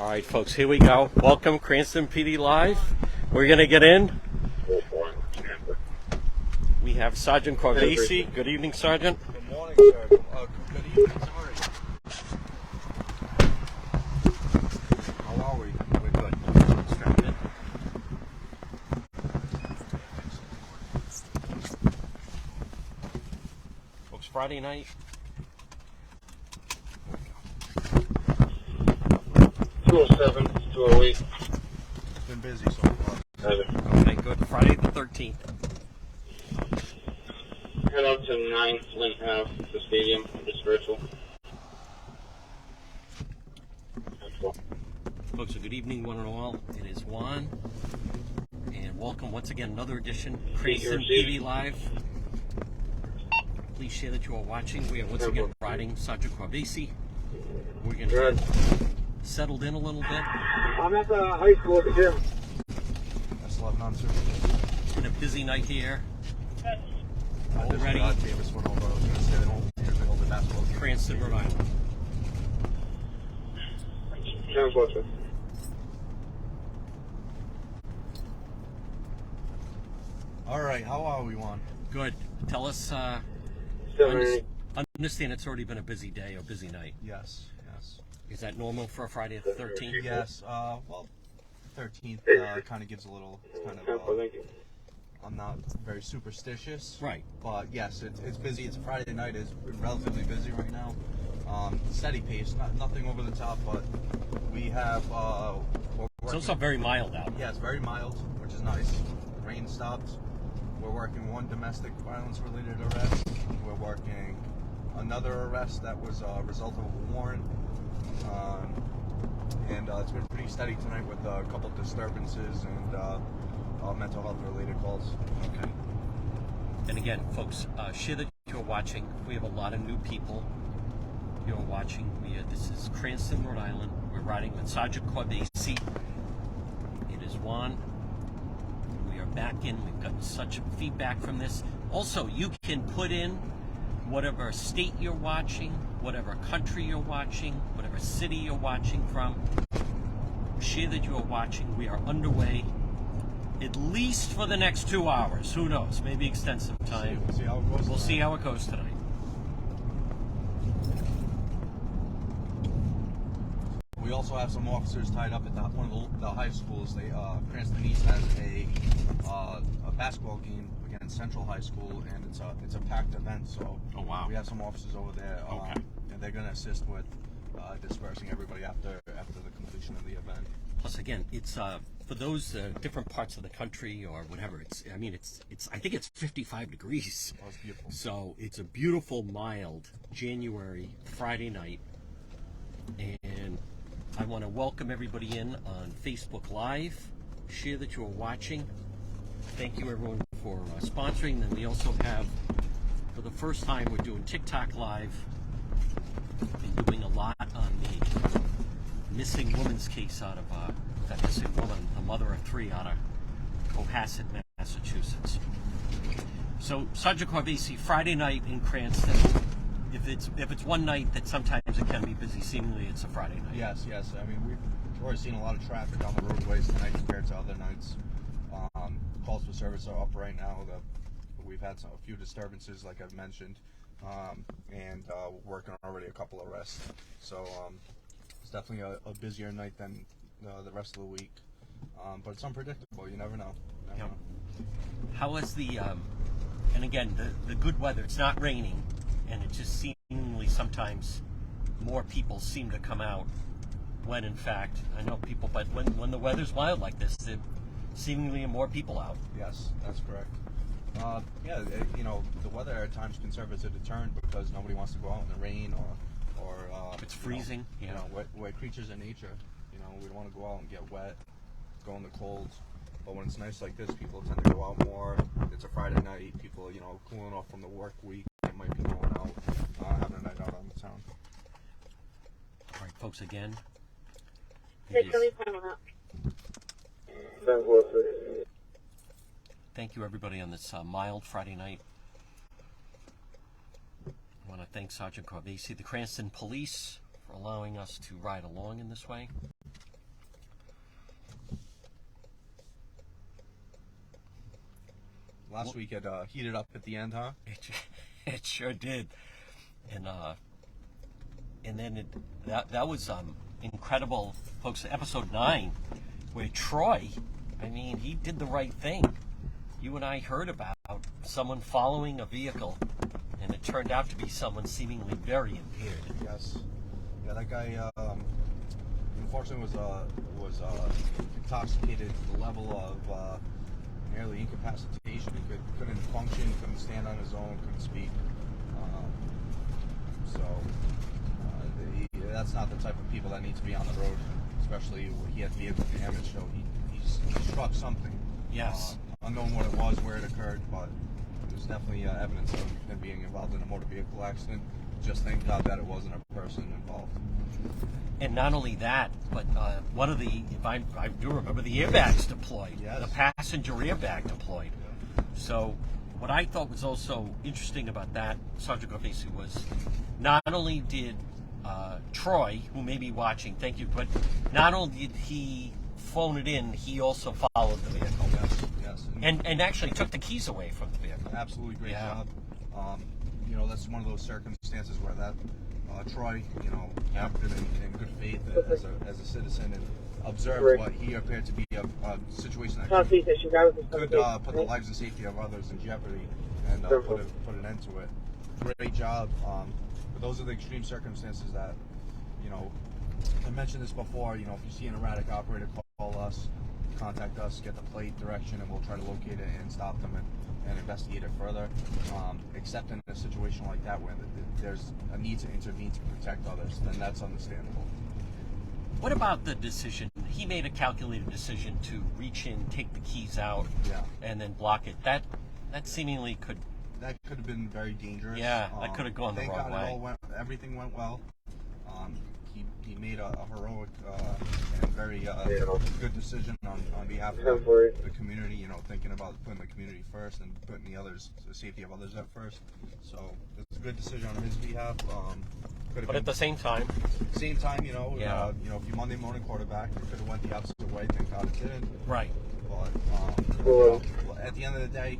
All right, folks, here we go. Welcome, Cranston PD Live. We're going to get in. We have Sergeant Corvesi. Good evening, Sergeant. Good morning, sir. Good evening, sorry. How are we? We're good. Strap in. Folks, Friday night. 207, 208. It's been busy so far. Okay, good. Friday the 13th. Head up to 9th Flint Ave, the stadium, just virtual. Folks, a good evening, one and all. It is Juan, and welcome once again another edition Cranston PD Live. Please share that you are watching. We are once again riding Sergeant Corvesi. We're going to get settled in a little bit. I'm at the high school at the gym. That's 11 on, sir. It's been a busy night here. Already. Davis went over. I was going to say they don't hold the basketball game. Cranston, Rhode Island. Sounds closer. All right, how are we, Juan? Good. Tell us, 780. understand it's already been a busy day or busy night. Yes. Is that normal for a Friday the 13th? Yes, well, 13th kind of gives a little, it's kind of, Thank you. I'm not very superstitious. Right. But yes, it's busy. It's a Friday night. It's relatively busy right now. Steady pace, nothing over the top, but we have, It's also very mild out. yeah, it's very mild, which is nice. Rain stopped. We're working one domestic violence related arrest. We're working another arrest that was a result of a warrant. And it's been pretty steady tonight with a couple disturbances and mental health related calls. Okay. And again, folks, share that you're watching. We have a lot of new people. You're watching. This is Cranston, Rhode Island. We're riding with Sergeant Corvesi. It is Juan. We are back in. We've gotten such feedback from this. Also, you can put in whatever state you're watching, whatever country you're watching, whatever city you're watching from. Share that you are watching. We are underway at least for the next 2 hours. Who knows? Maybe extensive time. We'll see how it goes. We'll see how it goes tonight. We also have some officers tied up at one of the high schools. Cranston East has a basketball game against Central High School, and it's a packed event. So Oh, wow. we have some officers over there, Okay. and they're going to assist with dispersing everybody after the completion of the event. Plus, again, it's for those different parts of the country or whatever. I think it's 55 degrees. Oh, it's beautiful. So it's a beautiful, mild January Friday night, and I want to welcome everybody in on Facebook Live. Share that you are watching. Thank you, everyone, for sponsoring. Then we also have, for the first time, we're doing TikTok Live. Been doing a lot on the missing woman's case out of that missing woman, a mother of three, out of Cohasset, Massachusetts. So, Sergeant Corvesi, Friday night in Cranston. If it's one night that sometimes it can be busy, seemingly it's a Friday night. Yes. I mean, we've already seen a lot of traffic on the roadways tonight compared to other nights. Calls for service are up right now. We've had a few disturbances, like I've mentioned, and working on already a couple of arrests. So it's definitely a busier night than the rest of the week. But it's unpredictable. You never know. How is the and again the good weather? It's not raining, and it just seemingly sometimes more people seem to come out when, in fact, I know people, but when the weather's wild like this, there seemingly more people out. Yes, that's correct. The weather at times can serve as a deterrent because nobody wants to go out in the rain or It's freezing. We're creatures of nature. We don't want to go out and get wet, go in the cold. But when it's nice like this, people tend to go out more. It's a Friday night. People, cooling off from the work week, they might be going out, having a night out on the town. All right, folks. Again. Thank you, everybody, on this mild Friday night. I want to thank Sergeant Corvesi, the Cranston Police, for allowing us to ride along in this way. Last week it heated up at the end, huh? It sure did, and then that was incredible, folks. Episode 9, where Troy, I mean, he did the right thing. You and I heard about someone following a vehicle, and it turned out to be someone seemingly very impaired. Yes. Yeah, that guy unfortunately was intoxicated to the level of nearly incapacitation. He couldn't function, couldn't stand on his own, couldn't speak. That's not the type of people that need to be on the road, especially he had vehicle damage, so he struck something. Yes. Unknown what it was, where it occurred, but it was definitely evidence of him being involved in a motor vehicle accident. Just thank God that it wasn't a person involved. And not only that, but one of the, I do remember the airbags deployed. Yes. The passenger airbag deployed. So what I thought was also interesting about that, Sergeant Garvesi, was not only did Troy, who may be watching, thank you, but not only did he phone it in, he also followed the vehicle. Yes. And actually took the keys away from the vehicle. Absolutely great Yeah. job. That's one of those circumstances where that Troy, acted in good faith as a citizen and observed what he appeared to be a situation that could put the lives and safety of others in jeopardy and put an end to it. Great job. But those are the extreme circumstances that, I mentioned this before, if you see an erratic operator, call us, contact us, get the plate direction, and we'll try to locate it and stop them and investigate it further. Except in a situation like that where there's a need to intervene to protect others, then that's understandable. What about the decision? He made a calculated decision to reach in, take the keys out, and then block it. That seemingly could... That could have been very dangerous. Yeah, that could have gone the wrong way. Everything went well. He made a heroic and very good decision on behalf of the community. Thinking about putting the community first and putting the safety of others at first. So it's a good decision on his behalf. But at the same time, if you Monday morning quarterback, it could have went the opposite way. Thank God it didn't. right. But at the end of the day,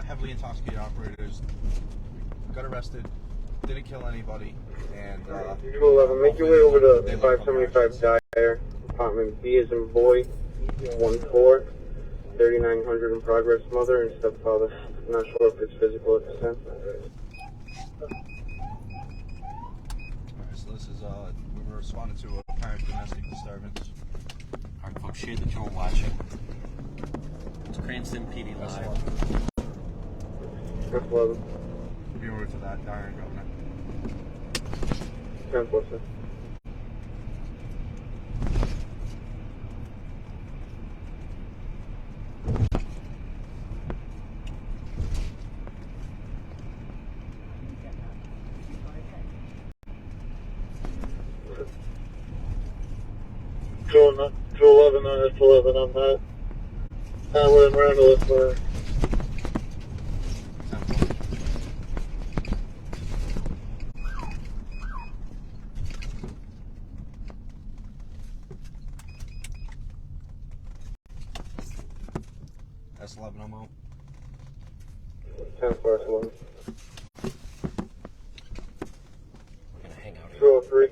heavily intoxicated operators got arrested, didn't kill anybody, and 211, make your way over to 575 Dyer, apartment B as in boy, 14, 3900 in progress, mother and stepfather. Not sure if it's physical at this time. Alright, so this is, we were responding to a apparent domestic disturbance. Alright, folks, share that you're watching. It's Cranston PD Live. F11. Be over to that Dyer and Governor. 10-4, sir. Joe 11 on F11 on that. We're in Randall for S11 I'm out. 10-4, S11. We're gonna hang out here. 203.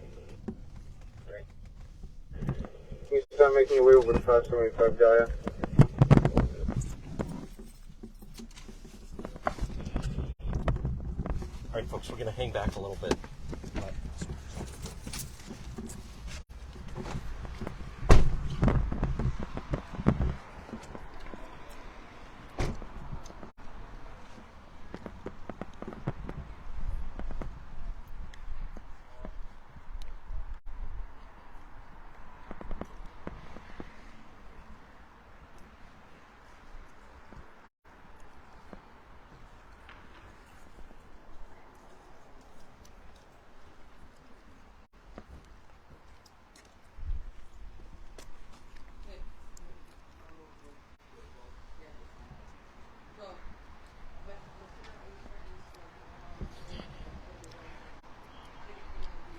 You start making your way over to 575 Dyer. Alright, folks, we're gonna hang back a little bit.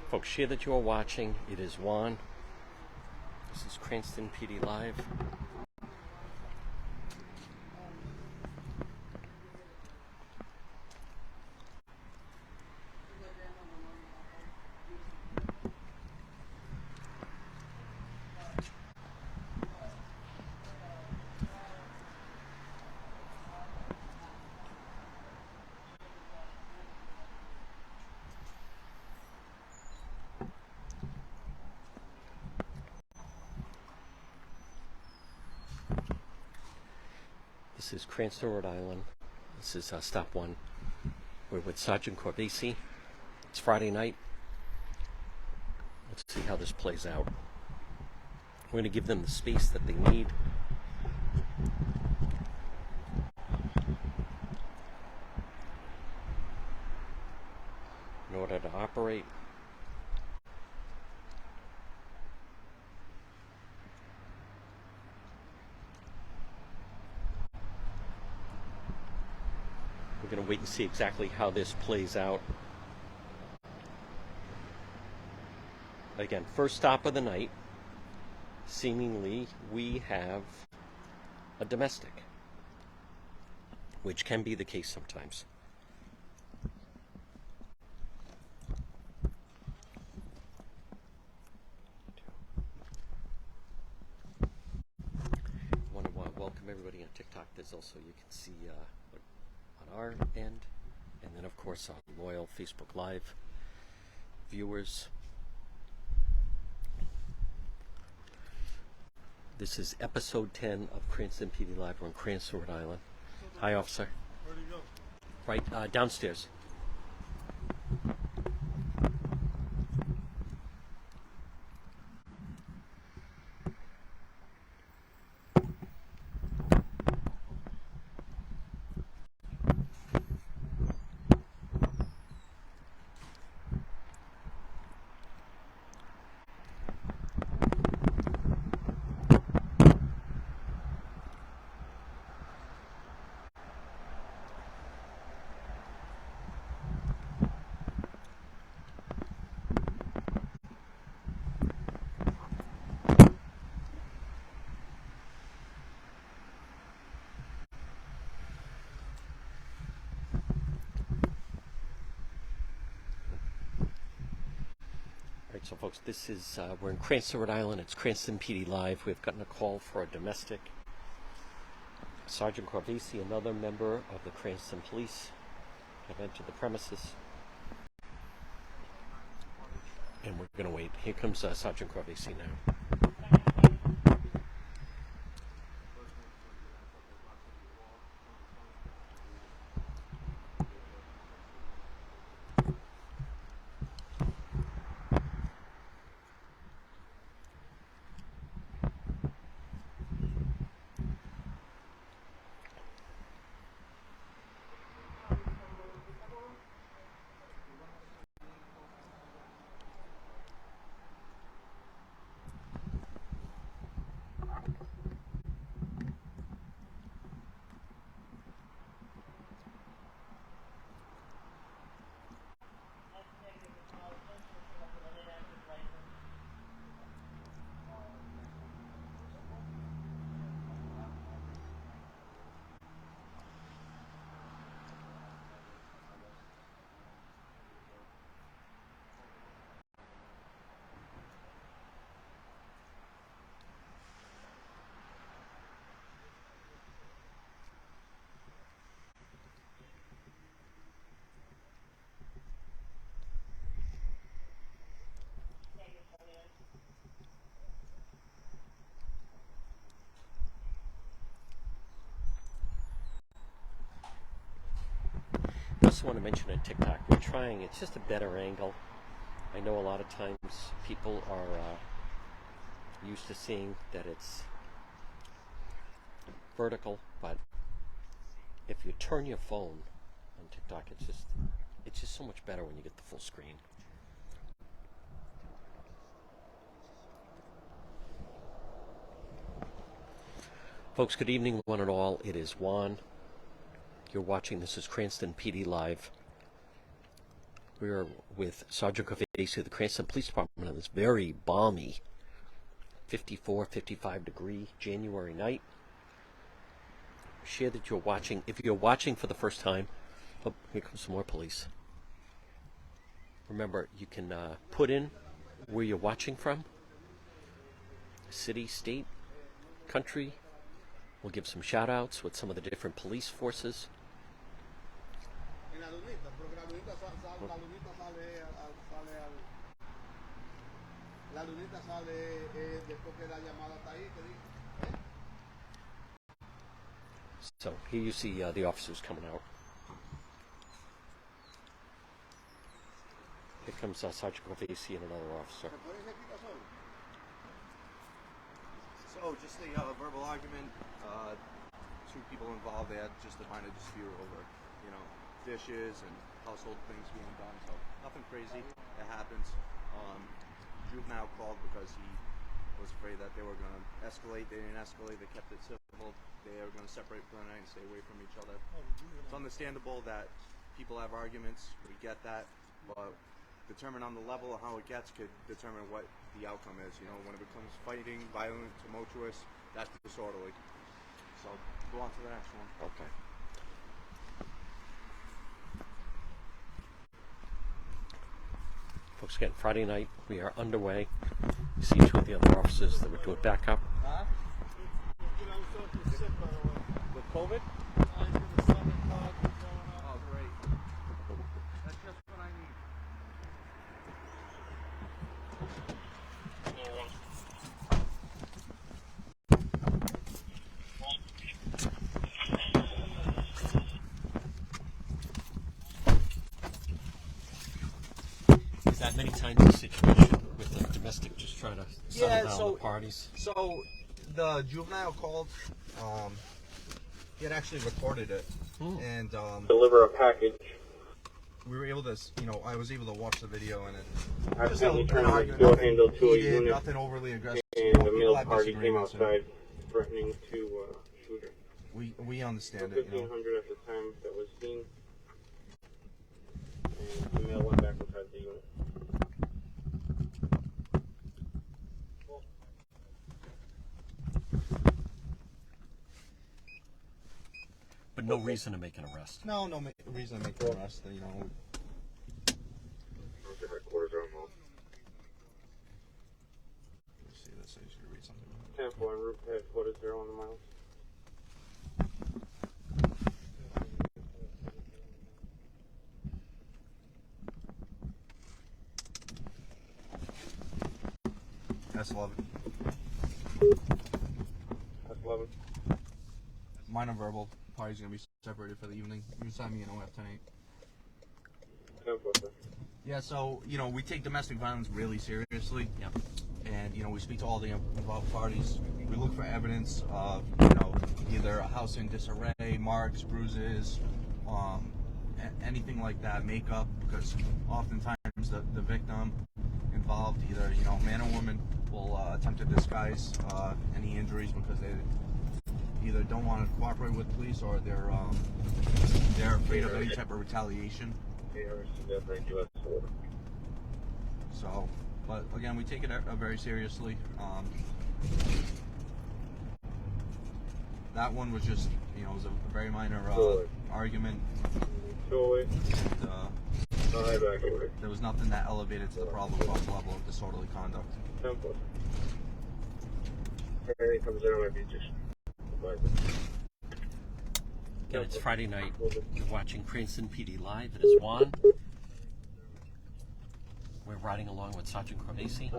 Folks, share that you're watching. It is Juan. This is Cranston PD Live. This is Cranston, Rhode Island. This is stop one. We're with Sergeant Corvesi. It's Friday night. Let's see how this plays out. We're going to give them the space that they need. In order to operate. We're going to wait and see exactly how this plays out. Again, first stop of the night. Seemingly, we have a domestic, which can be the case sometimes. I want to welcome everybody on TikTok. There's also, you can see on our end, and then of course our loyal Facebook Live viewers. This is episode 10 of Cranston PD Live. We're in Cranston, Rhode Island. Hi, officer. Where do you go? Right downstairs. So folks, this is, we're in Cranston, Rhode Island. It's Cranston PD Live. We've gotten a call for a domestic. Sergeant Corvesi, another member of the Cranston Police, have entered the premises. And we're going to wait. Here comes Sergeant Corvesi now. I also want to mention on TikTok, we're trying, it's just a better angle. I know a lot of times people are used to seeing that it's vertical, but if you turn your phone on TikTok, it's just so much better when you get the full screen. Folks, good evening, one and all. It is Juan. You're watching, this is Cranston PD Live. We are with Sergeant Corvesi of the Cranston Police Department on this very balmy 54, 55 degree January night. Share that you're watching. If you're watching for the first time, oh, here comes some more police. Remember, you can put in where you're watching from. City, state, country. We'll give some shout outs with some of the different police forces. La lunita sale después que la llamada está ahí, te digo. So here you see the officers coming out. Here comes Sergeant Cortese and another officer. So just a verbal argument. Two people involved. They had just a minor dispute over, dishes and household things being done. So nothing crazy. It happens. Juvenile called because he was afraid that they were going to escalate. They didn't escalate. They kept it civil. They were going to separate for the night and stay away from each other. It's understandable that people have arguments. We get that, but determine on the level of how it gets could determine what the outcome is. When it becomes fighting, violent, tumultuous, that's disorderly. So go on to the next one. Okay. Folks, again, Friday night, we are underway. You see two of the other officers that were doing backup. With COVID? Oh, great. That's just what I need. Is that many times the situation with the domestic just trying to settle down the parties? So the juvenile called. He had actually recorded it, and Deliver a package. we were able to, I was able to watch the video, and it Accidentally an turned the argument, door nothing handle to a heated, unit, nothing overly aggressive. and the People male have party came disagreements, and outside threatening to shoot her. We understand it, 1500 at the time that was seen. And the male went back inside the unit. But no reason to make an arrest. No reason to make an arrest. Okay, headquarters are remote. Let's see this. I should read something. 10-4 en route to headquarters, 0 on the miles. That's 11. That's 11. Minor verbal. Party's gonna be separated for the evening. You can sign me in OF tonight. 10-4, sir. Yeah, so we take domestic violence really seriously. Yep. And we speak to all the involved parties. We look for evidence of either a house in disarray, marks, bruises, anything like that, makeup, because oftentimes the victim involved, either man or woman, will attempt to disguise any injuries because they either don't want to cooperate with police or they're afraid of any type of retaliation. So, but again, we take it very seriously. That one was just, it was a very minor argument. There was nothing that elevated to the problem level of disorderly conduct. 10-4. Anything comes in, I might be just. Again, it's Friday night. You're watching Cranston PD Live. It is Juan. We're riding along with Sergeant Cortese.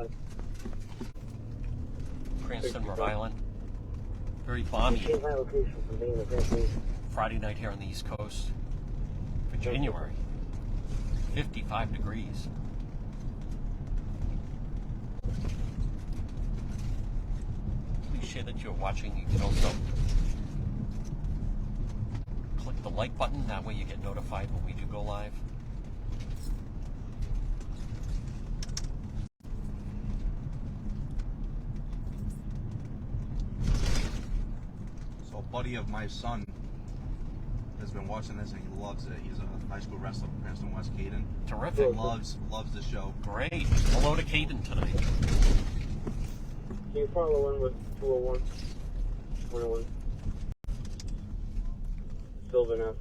Cranston, Rhode Island. Very balmy Friday night here on the East Coast for January. 55 degrees. Please share that you're watching. You can also click the like button. That way you get notified when we do go live. So a buddy of my son has been watching this and he loves it. He's a high school wrestler from Cranston, West Caden. Terrific. Loves the show. Great. Hello to Caden tonight. Can you follow in with 201? 101. Sylvan F.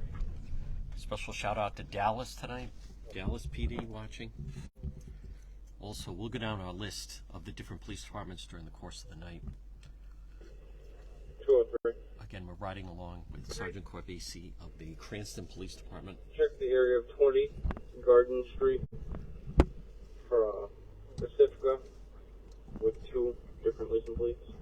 Special shout out to Dallas tonight. Dallas PD watching. Also, we'll go down our list of the different police departments during the course of the night. 203. Again, we're riding along with Sergeant Cortese of the Cranston Police Department. Check the area of 20 Garden Street for Pacifica with 2 different license plates.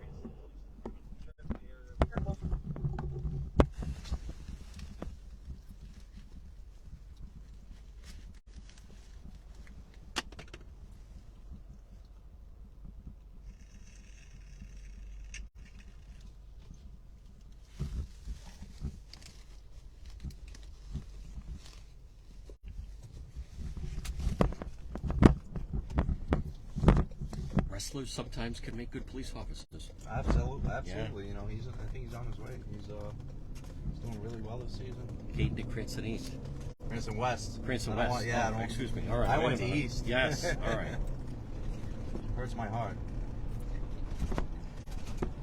wrestlers sometimes can make good police officers. Absolutely, absolutely. You know, I think he's on his way. He's doing really well this season. Caden to Cranston East. Cranston West. Cranston I don't West. want- Oh, excuse me. All right. I wait went a to minute. East. Yes. All right. Hurts my heart.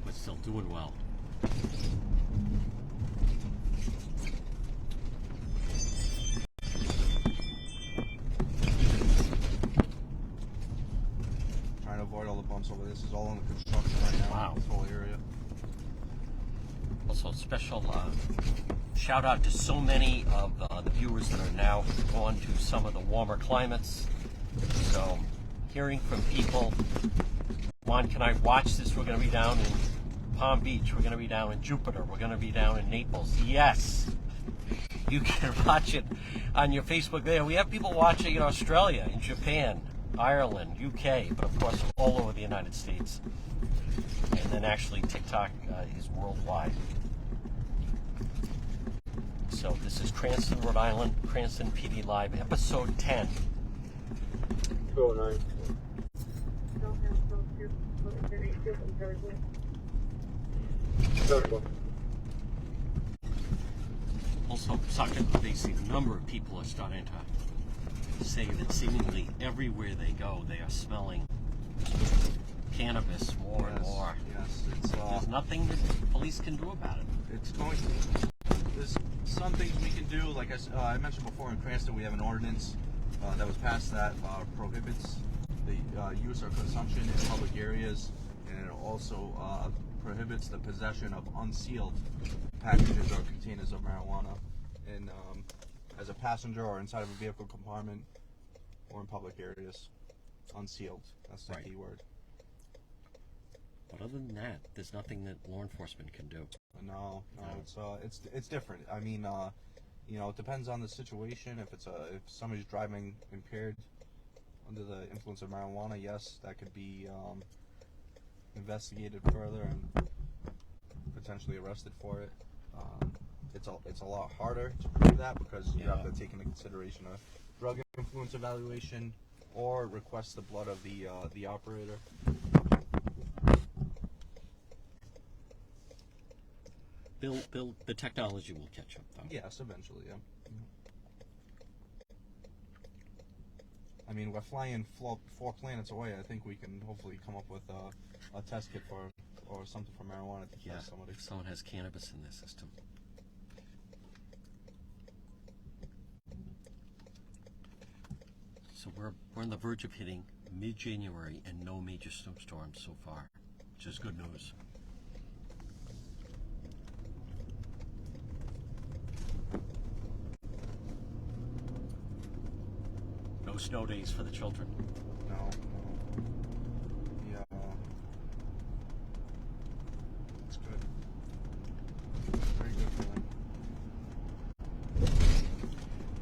But still doing well. Trying to avoid all the bumps over. This is all under construction right now. Wow. This whole area. Also, special shout out to so many of the viewers that are now going to some of the warmer climates. So, hearing from people, Juan, can I watch this? We're going to be down in Palm Beach. We're going to be down in Jupiter. We're going to be down in Naples. Yes, you can watch it on your Facebook there. We have people watching in Australia, in Japan, Ireland, UK, but of course all over the United States. And then actually TikTok is worldwide. So this is Cranston, Rhode Island, Cranston PD Live, episode 10. 209. Also, obviously, a number of people are starting to say that seemingly everywhere they go, they are smelling cannabis more and more. Yes, There's nothing that police can do about it. it's going to. There's some things we can do. Like I mentioned before, in Cranston, we have an ordinance that was passed that prohibits the use or consumption in public areas, and it also prohibits the possession of unsealed packages or containers of marijuana in as a passenger or inside of a vehicle compartment or in public areas. Unsealed. That's the Right. key word. But other than that, there's nothing that law enforcement can do. No, it's different. I mean, you know, it depends on the situation. If somebody's driving impaired under the influence of marijuana, yes, that could be investigated further and potentially arrested for it. It's a lot harder to prove that because you have to take into consideration a drug influence evaluation or request the blood of the operator. Bill, the technology will catch up, though. Yes, eventually, yeah. I mean, we're flying 4 planets away. I think we can hopefully come up with a test kit or something for marijuana to test somebody. If someone has cannabis in their system. So we're on the verge of hitting mid-January and no major snowstorms so far, which is good news. No snow days for the children. No. Yeah. It's good. Very good feeling.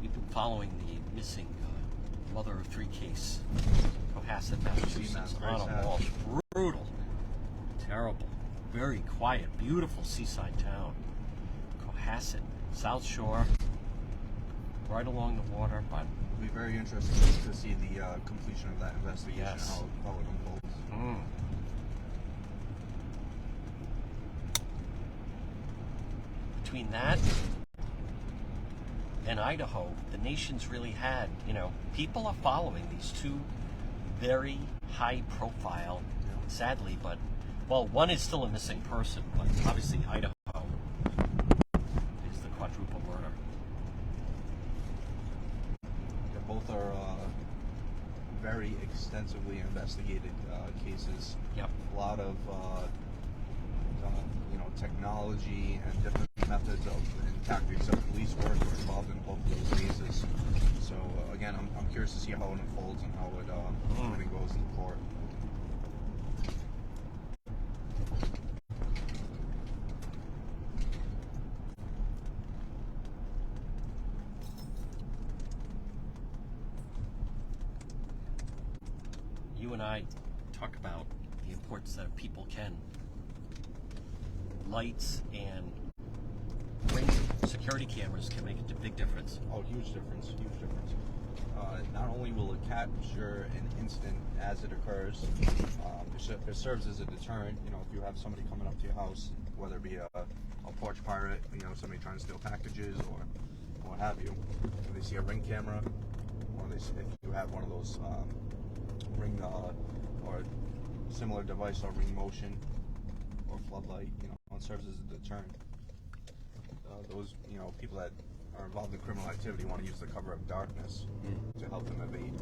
We've been following the missing mother of 3 case, Cohasset, Massachusetts, Very Anna sad. Walsh. Brutal. Terrible. Very quiet, beautiful seaside town. Cohasset, South Shore, right along the water, but It'll be very interesting to see the completion of that investigation and Yes. how it unfolds. Between that and Idaho, the nation's really had, people are following these 2 very high profile, sadly, but, well, one is still a missing person, but obviously Idaho is the quadruple murder. Yeah, both are very extensively investigated cases. Yep. A lot of technology and different methods and tactics of police work are involved in both of those cases. So again, I'm curious to see how it unfolds and how it goes in court. You and I talk about the importance that people can. Lights and ring security cameras can make a big difference. Oh, huge difference, huge difference. not only will it capture an incident as it occurs, it serves as a deterrent. You know, if you have somebody coming up to your house, whether it be a porch pirate, you know, somebody trying to steal packages or what have you, if they see a ring camera, or if you have one of those ring or similar device or ring motion or floodlight, you know, it serves as a deterrent. Those, you know, people that are involved in criminal activity want to use the cover of darkness to help them evade.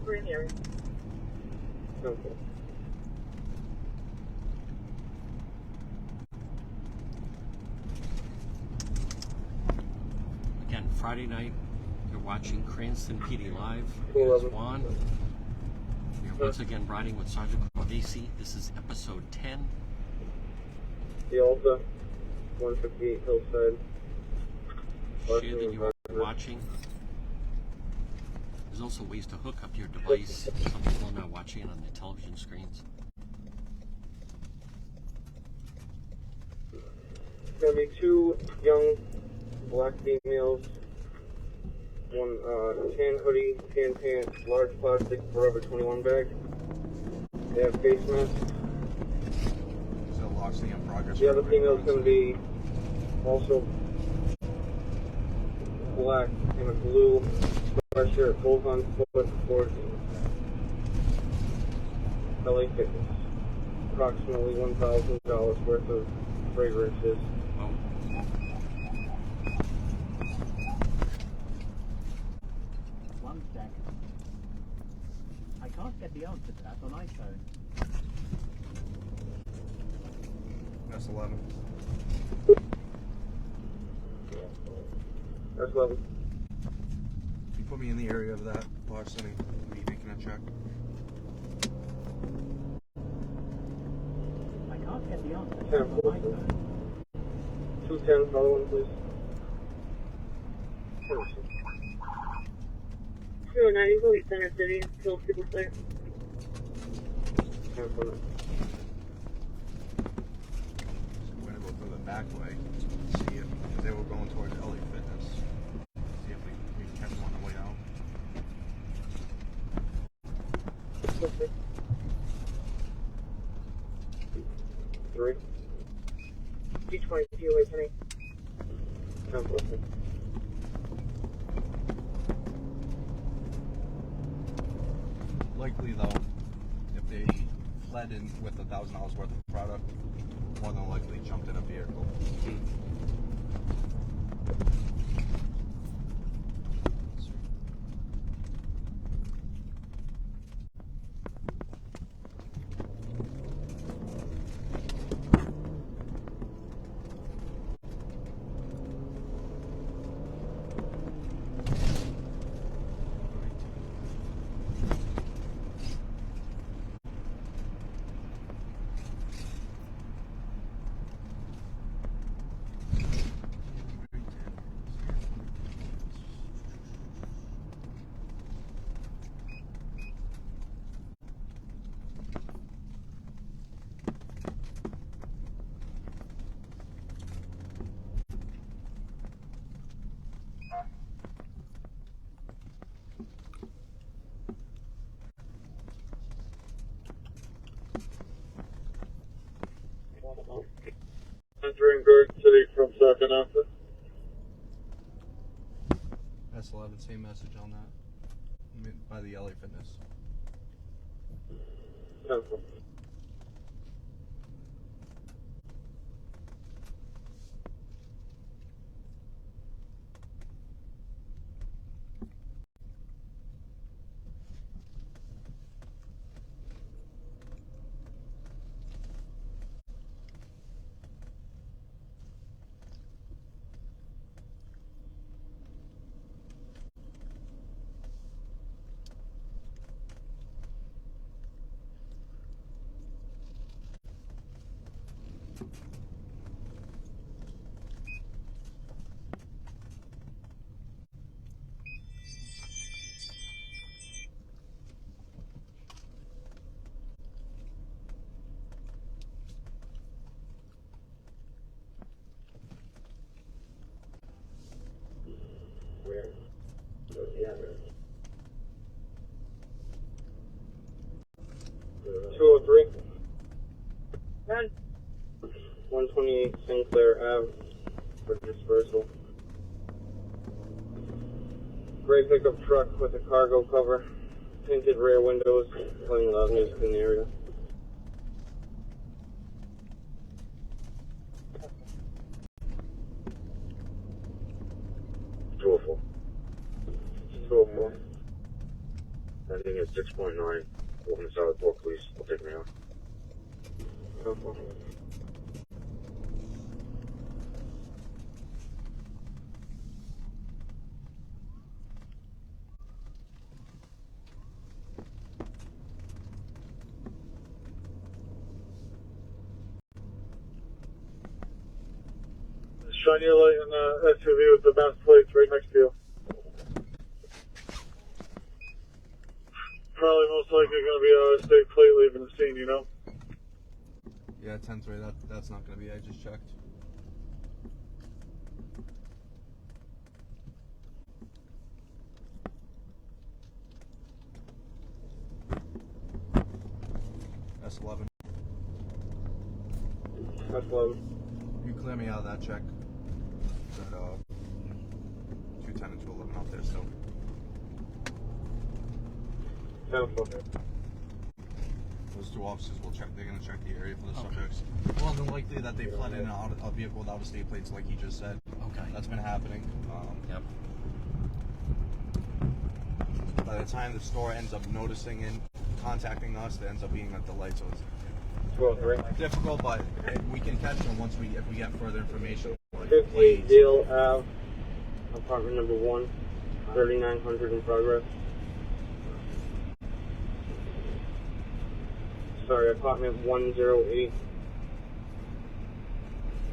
We're in the area. Okay. Again, Friday night, you're watching Cranston PD Live. Cool, Here's Juan. We're once again riding with Sergeant Cordesi. This is episode 10. The Alta, 158 Hillside. Share that you are watching. There's also ways to hook up your device. Some people are now watching it on their television screens. Gonna be two young black females. One tan hoodie, tan pants, large plastic Forever 21 bag. They have face masks. So lost in progress. The other female's gonna be also black and a blue sweatshirt, both on foot sports. LA Fitness. Approximately $1,000 worth of fragrances. Oh, One sec. I can't get the answer to that on iPhone. That's 11. That's 11. If you put me in the area of that larceny, me making a check. I can't get the answer to Yeah, that on cool. iPhone. 210, follow one, please. 290, go East Center City, kill people there. So we're gonna go through the back way, see if they were going towards LA Fitness. See if we can catch them on the way out. Three. 220, away from me. Likely though, if they fled in with $1,000 worth of product, more than likely jumped in a vehicle. Entering Garden City from second after. That's 11, same message on that. By the LA Fitness. 10. 128 Sinclair Ave for dispersal. Gray pickup truck with a cargo cover, tinted rear windows, playing loud music in the area. I think it's 6.9. Walking the solid four, please. I'll take me out. Shine your light on the SUV with the bounce plates right next to you. Probably most likely going to be a state plate leaving the scene, you know? Yeah, 10-3, that's not going to be, I just checked. S11. S11. You clear me out of that check. At 210 and 211 out there still. 10-4. Those two officers will check. They're going to check the area for the subjects. More than likely that they fled in and out a vehicle without a state plates, like he just said. Okay. That's been happening. Yep. By the time the store ends up noticing and contacting us, there ends up being a delay. So it's 12-3. difficult, but we can catch them once if we get further information. Like 58 plates. Dale Ave, apartment number 1, 3900 in progress. Sorry, apartment 108.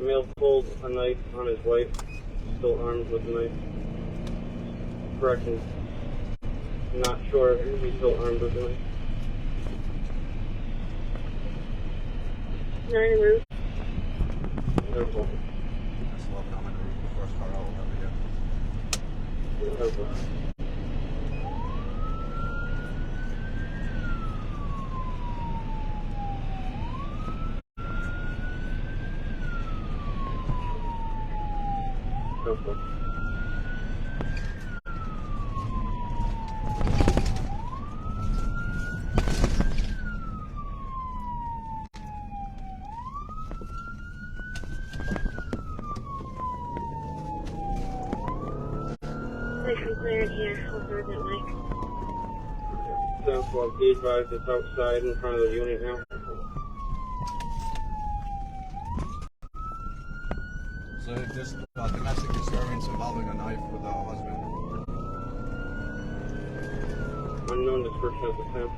Male pulled a knife on his wife, still armed with a knife. Correction, not sure if he's still armed with a knife. 9 roof. Careful. That's 11. I'm in the roof. The first car out will have it. Careful. Careful. Nice and clear in here. I'll start that way. 10-4, be advised it's outside in front of the unit now. So this domestic disturbance involving a knife with a husband. Unknown description at the time.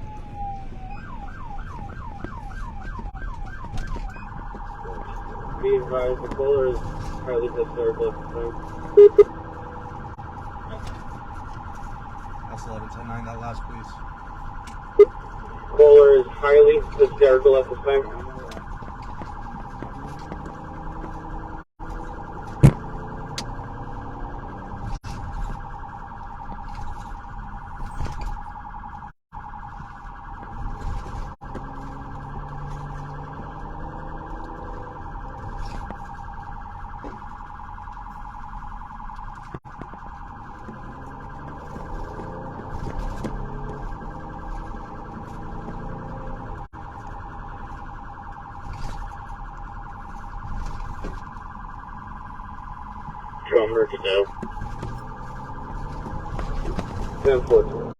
Be advised the caller is highly hysterical at the time. That's 11, 10, 9, that last, please. Caller is highly hysterical at the time. Drummer to go. 10-4.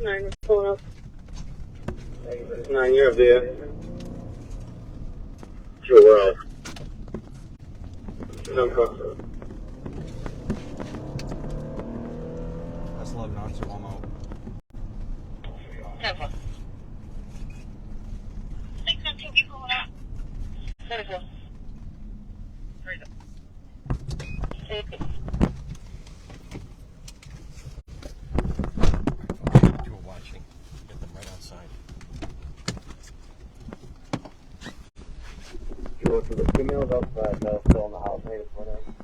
Nine, pulling up. 9, you're there. Sure, we're out. 10-4. That's 11 on, so I'm out. 10-4. 612, you pulling up. 34. You were watching. Get them right outside. So the female's outside, male's still in the house. Hey, what's going on?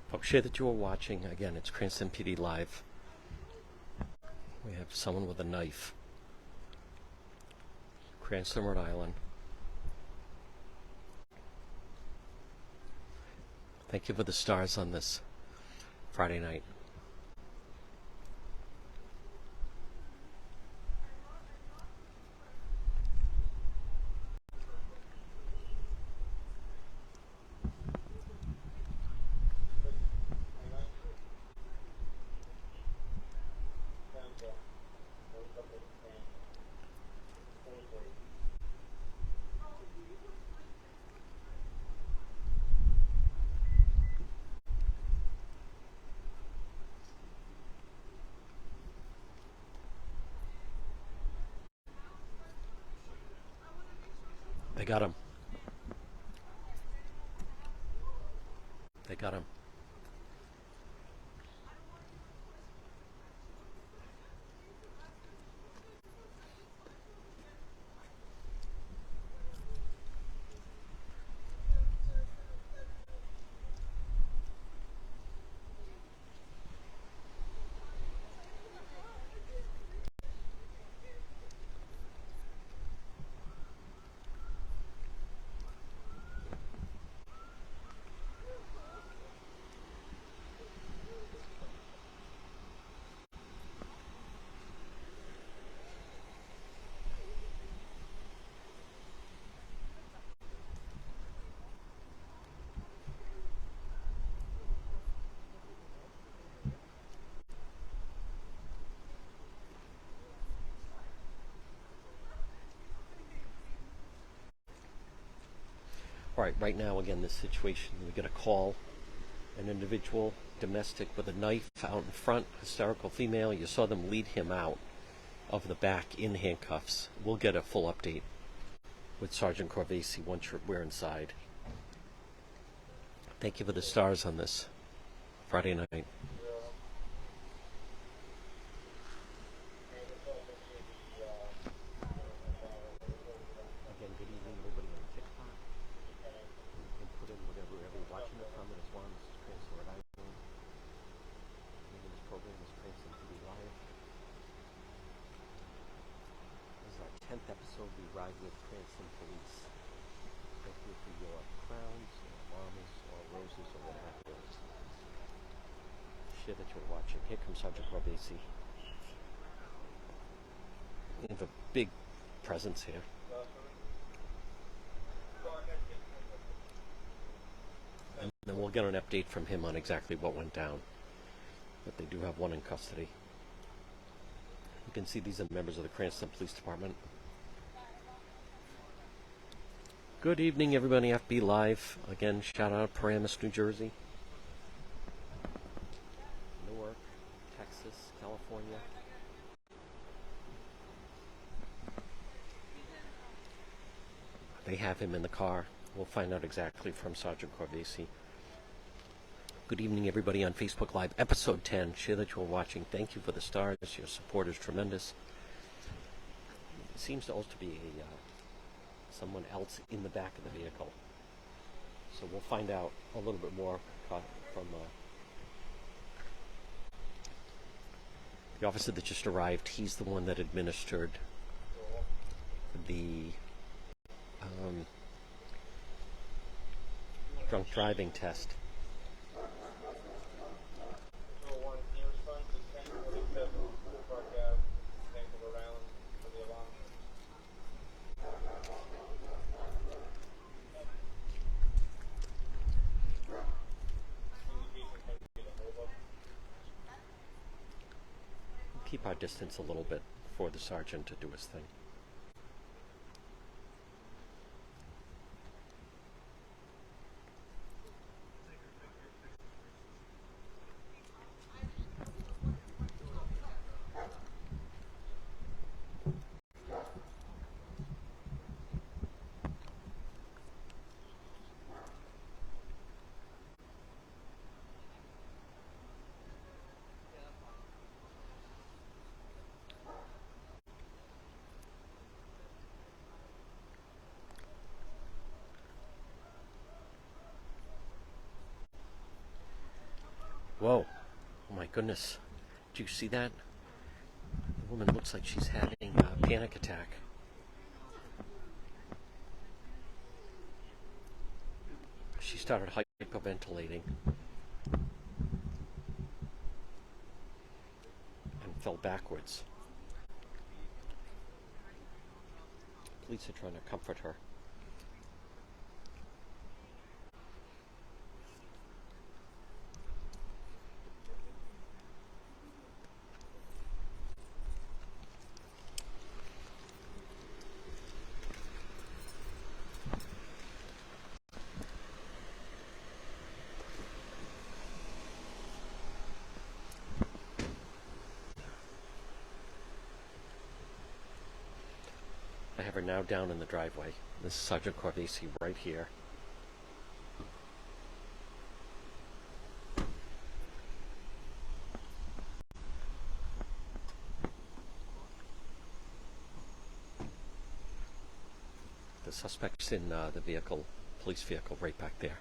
Folks, share that you are watching. Again, it's Cranston PD Live. We have someone with a knife. Cranston, Rhode Island. Thank you for the stars on this Friday night. They got him. They got him. All right, right now, again, this situation, we get a call, an individual, domestic, with a knife out in front, hysterical female. You saw them lead him out of the back in handcuffs. We'll get a full update with Sergeant Corvesi once we're inside. Thank you for the stars on this Friday night. Again, good evening, everybody on TikTok. You can put in whatever you're watching it from. It's one, this is Cranston, Rhode Island. The name of this program is Cranston PD Live. This is our 10th episode. We ride with Cranston Police. Thank you for your crowns, or llamas, or roses, or what have you. Share that you're watching. Here comes Sergeant Corvesi. We have a big presence here. And then we'll get an update from him on exactly what went down. But they do have one in custody. You can see these are members of the Cranston Police Department. Good evening, everybody. FB Live. Again, shout out Paramus, New Jersey. Newark, Texas, California. They have him in the car. We'll find out exactly from Sergeant Corvesi. Good evening, everybody on Facebook Live, episode 10. Share that you're watching. Thank you for the stars. Your support is tremendous. It seems to also be someone else in the back of the vehicle. So we'll find out a little bit more the officer that just arrived. He's the one that administered the drunk driving test. Keep our distance a little bit for the sergeant to do his thing. Whoa. Oh my goodness. Did you see that? The woman looks like she's having a panic attack. She started hyperventilating and fell backwards. Police are trying to comfort her. I have her now down in the driveway. This is Sergeant Corvisi right here. The suspect's in the vehicle, police vehicle, right back there.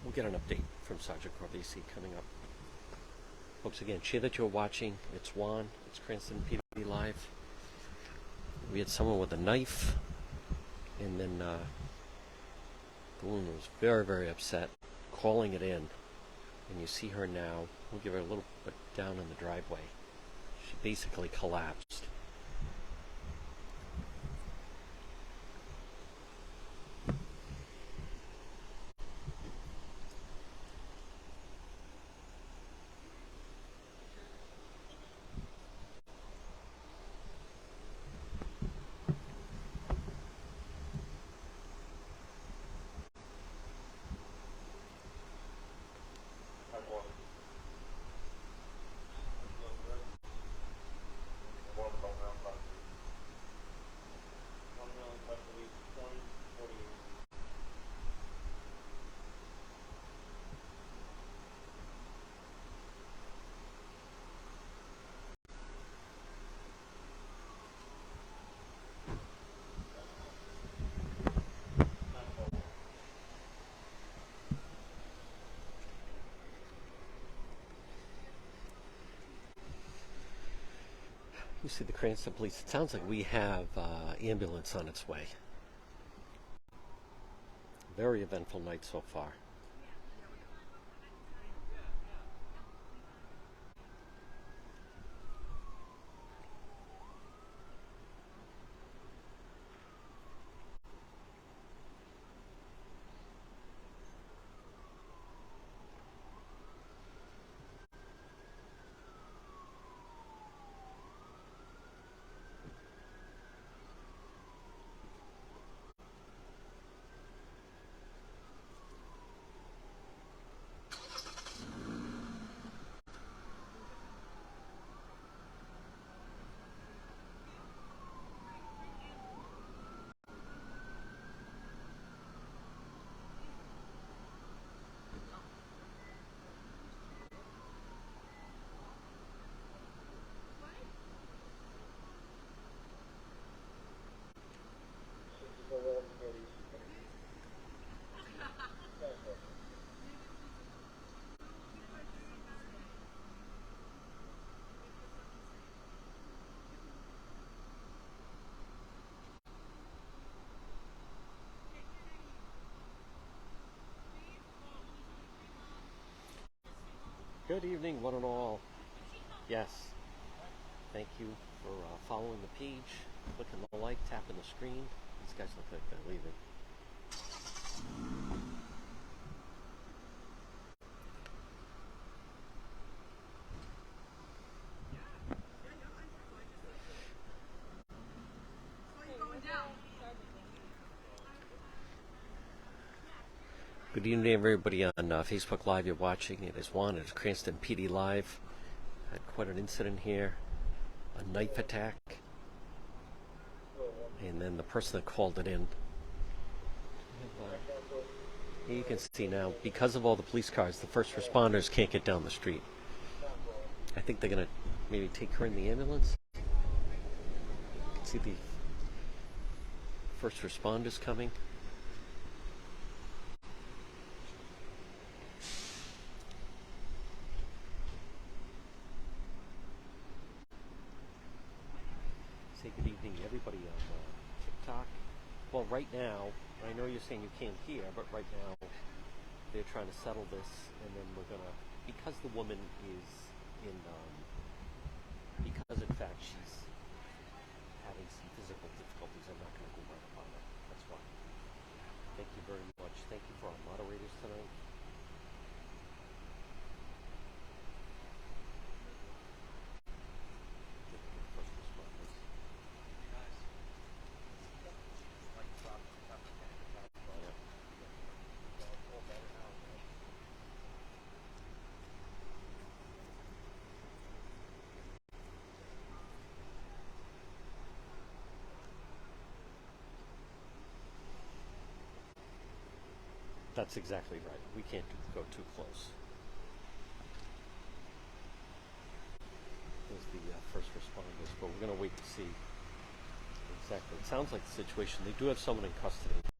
We'll get an update from Sergeant Corvisi coming up. Folks, again, share that you're watching. It's Juan. It's Cranston PD Live. We had someone with a knife, and then the woman was very, very upset, calling it in. And you see her now. We'll give her a little bit down in the driveway. She basically collapsed. You see the Cranston police. It sounds like we have ambulance on its way. Very eventful night so far. Good evening, one and all. Yes, thank you for following the page, clicking the like, tapping the screen. These guys look like they're leaving. Good evening, everybody on Facebook Live. You're watching. It is Juan. It is Cranston PD Live. Had quite an incident here, a knife attack, and then the person that called it in. Here you can see now, because of all the police cars, the first responders can't get down the street. I think they're gonna maybe take her in the ambulance. You can see the first responders coming. Say good evening to everybody on TikTok. Well, right now, I know you're saying you can't hear, but right now they're trying to settle this, and then we're gonna, because the woman is in, because in fact she's having some physical difficulties, I'm not gonna go right up on her. That's why. Thank you very much. Thank you for our moderators tonight. First responders. That's exactly right. We can't go too close. There's the first responders, but we're going to wait to see exactly. It sounds like the situation. They do have someone in custody. I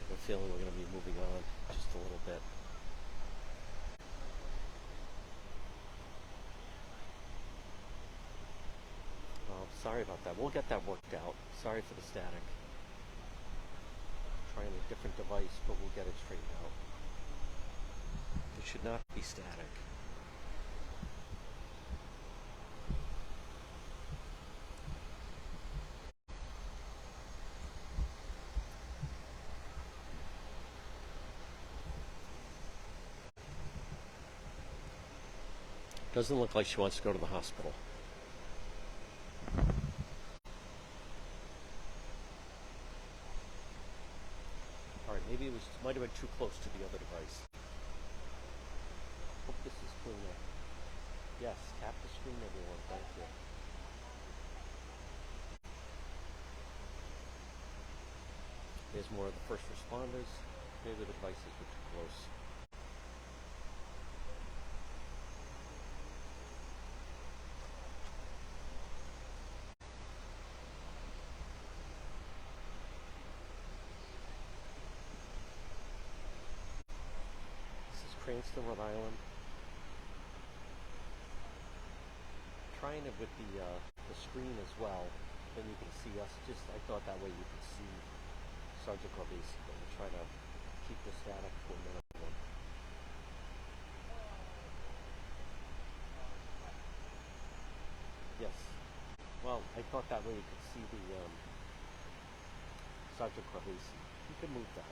have a feeling we're going to be moving on just a little bit. Oh, sorry about that. We'll get that worked out. Sorry for the static. Trying a different device, but we'll get it straightened out. It should not be static. Doesn't look like she wants to go to the hospital. Alright, maybe it might have been too close to the other device. Hope this is clean up. Yes, tap the screen, everyone. Thank you. There's more of the first responders. Maybe the devices were too close. This is Cranston, Rhode Island. Trying it with the screen as well, then you can see us. Just I thought that way you could see Sergeant Corvese, but we'll try to keep the static to a minimum. Yes. Well, I thought that way you could see the Sergeant Corvese. You can move that.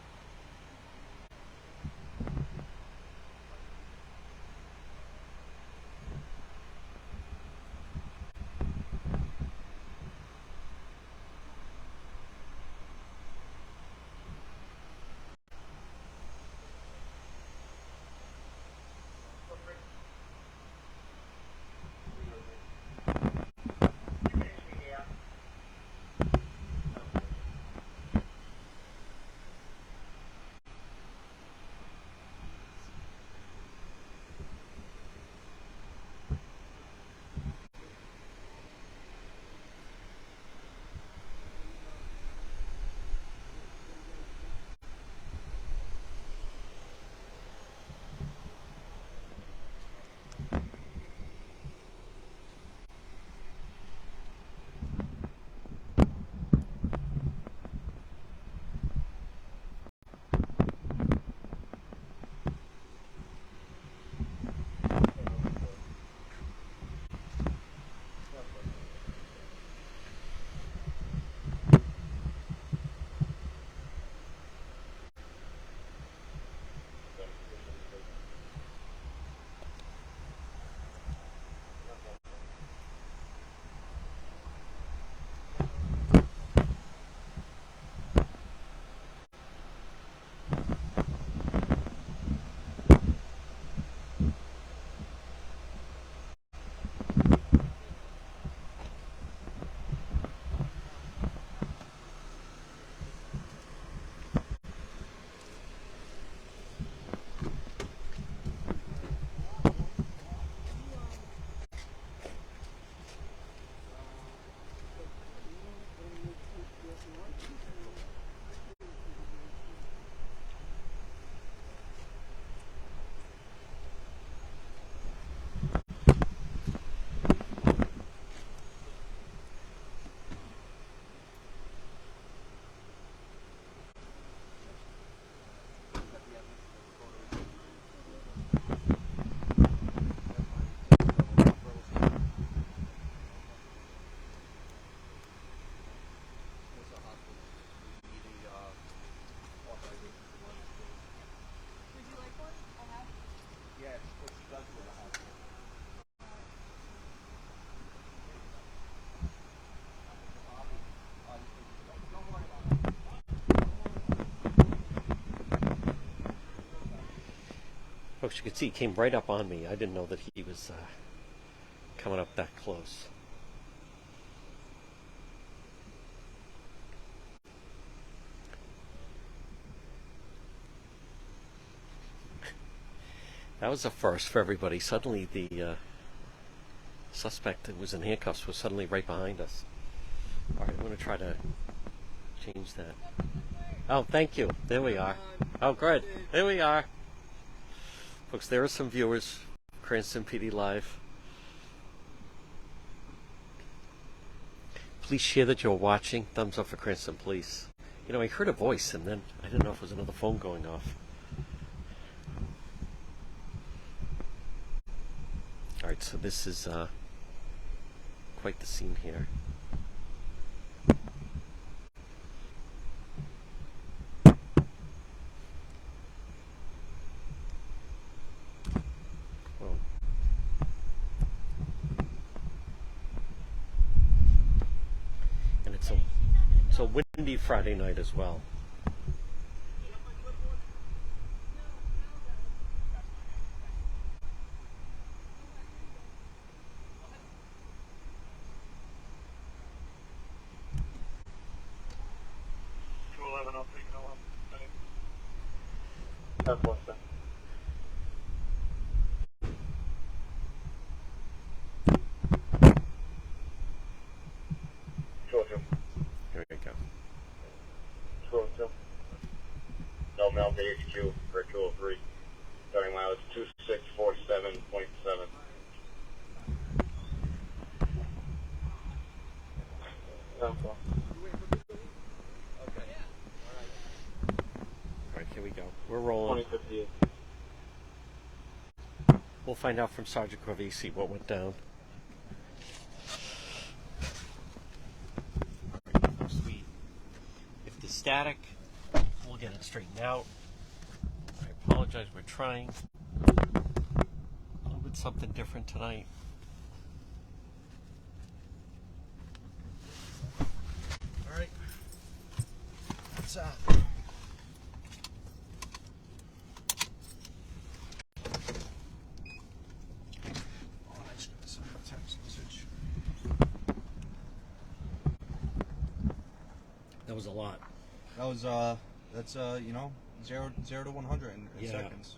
Folks, you can see he came right up on me. I didn't know that he was coming up that close. That was a first for everybody. Suddenly the suspect that was in handcuffs was suddenly right behind us. All right, I'm going to try to change that. Oh, thank you. There we are. Oh, good. There we are. Folks, there are some viewers. Cranston PD Live. Please share that you're watching. Thumbs up for Cranston, please. You know, I heard a voice, and then I didn't know if it was another phone going off. All right, so this is quite the scene here. Whoa. And it's a windy Friday night as well. I'll take it along. That's what's that. Georgia. Here we go. Georgia. No, Mel HQ for 203. Starting mileage 2647.7. That's all. All right, here we go. We're rolling. 2058. We'll find out from Sergeant Corvisi what went down. If the static, we'll get it straightened out. I apologize, we're trying a little bit something different tonight. All right. What's that? Oh, I just gotta send a text message. That was a lot. That was that's you know, 0 to 100 in Yeah. seconds.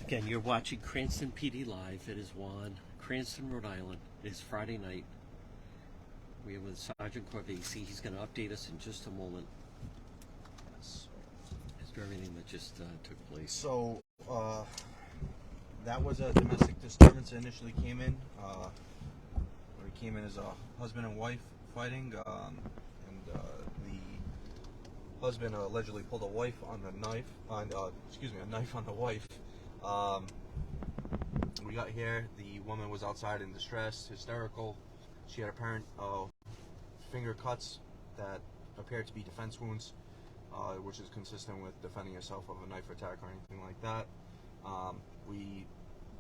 Again, you're watching Cranston PD Live. It is Juan, Cranston, Rhode Island. It is Friday night. We are with Sergeant Corvisi. He's going to update us in just a moment Yes. as to everything that just took place. So, that was a domestic disturbance that initially came in. Where it came in as a husband and wife fighting, and the husband allegedly pulled a wife on the knife, a knife on the wife. We got here, the woman was outside in distress, hysterical. She had apparent finger cuts that appeared to be defense wounds, which is consistent with defending yourself of a knife attack or anything like that. We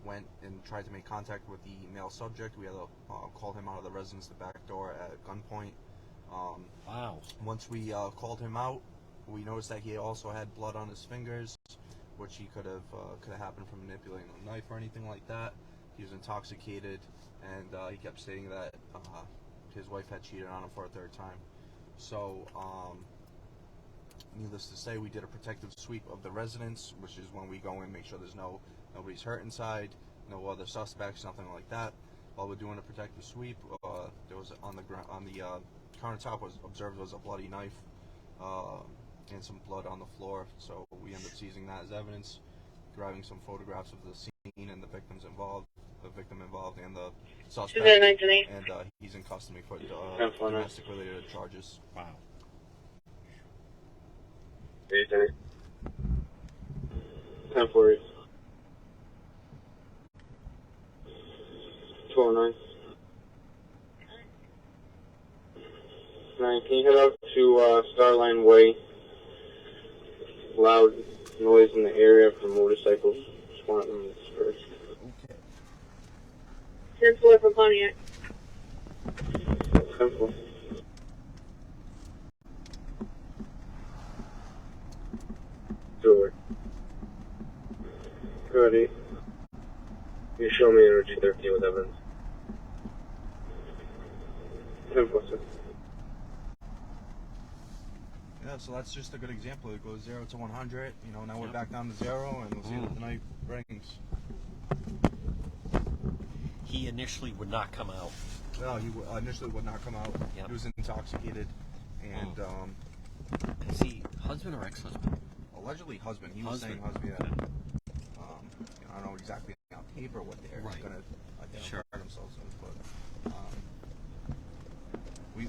went and tried to make contact with the male subject. We had to call him out of the residence, the back door at gunpoint. Wow. Once we called him out, we noticed that he also had blood on his fingers, which he could have happened from manipulating a knife or anything like that. He was intoxicated, and he kept stating that his wife had cheated on him for a third time. So, needless to say, we did a protective sweep of the residence, which is when we go in, make sure there's nobody's hurt inside, no other suspects, nothing like that. while we're doing a protective sweep, there was on the countertop was observed was a bloody knife and some blood on the floor. So we ended up seizing that as evidence, grabbing some photographs of the scene and the victim involved, and the suspect. And he's in custody for domestic related charges. Wow. 10-4. 209. 9, can you head out to Starline Way? Loud noise in the area from motorcycles. Just want them dispersed. Okay. 10-4 from Pontiac. 10-4. Stewart. Ready. You show me energy 13 with evidence. 10-4, sir. Yeah, so that's just a good example. It goes 0 to 100. You know, now we're back down to 0, and we'll see what the night brings. He initially would not come out. No, he initially would not come out. Yep. He was intoxicated, and Is he husband or ex-husband? allegedly husband. He was saying Husband. husband. Yeah. I don't know exactly on paper what they're Right. going to identify Sure. themselves as, but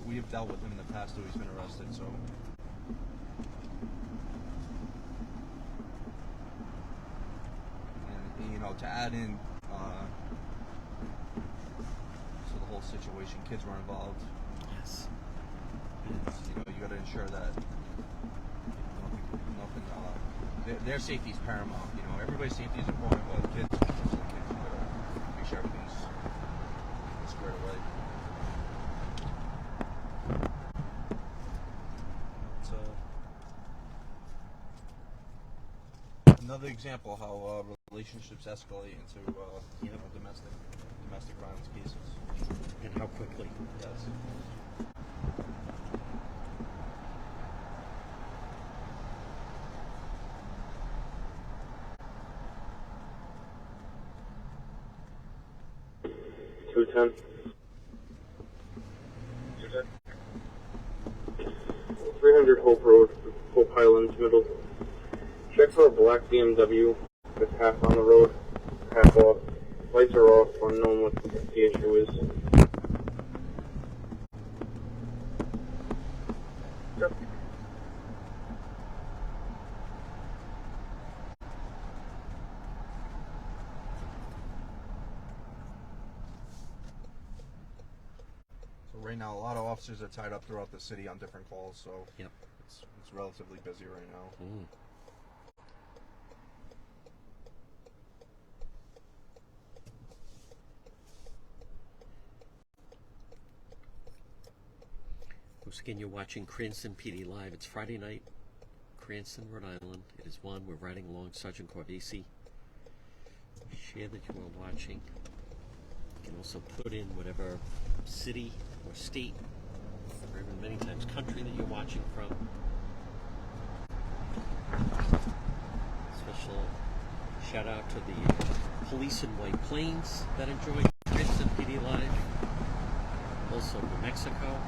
we have dealt with him in the past, though he's been arrested. So. And, you know, to add in to the whole situation, kids were involved. Yes. You know, you got to ensure that nothing. Their safety is paramount. You know, everybody's safety is important, but kids, you got to make sure everything's squared away. It's another example how relationships escalate into domestic violence cases. And how quickly. Yes. Two 10. 300 Hope Road, Hope Highlands, middle. Check for a black BMW that's half on the road, half off. Lights are off, unknown what the issue is. Yep. So right now, a lot of officers are tied up throughout the city on different calls, so Yep. it's relatively busy right now. Mm. Once again, you're watching Cranston PD Live. It's Friday night, Cranston, Rhode Island. It is 1. We're riding along Sergeant Corvisi. Share that you are watching. You can also put in whatever city or state, or even many times country that you're watching from. Special shout out to the police in White Plains that enjoy Cranston PD Live. Also New Mexico.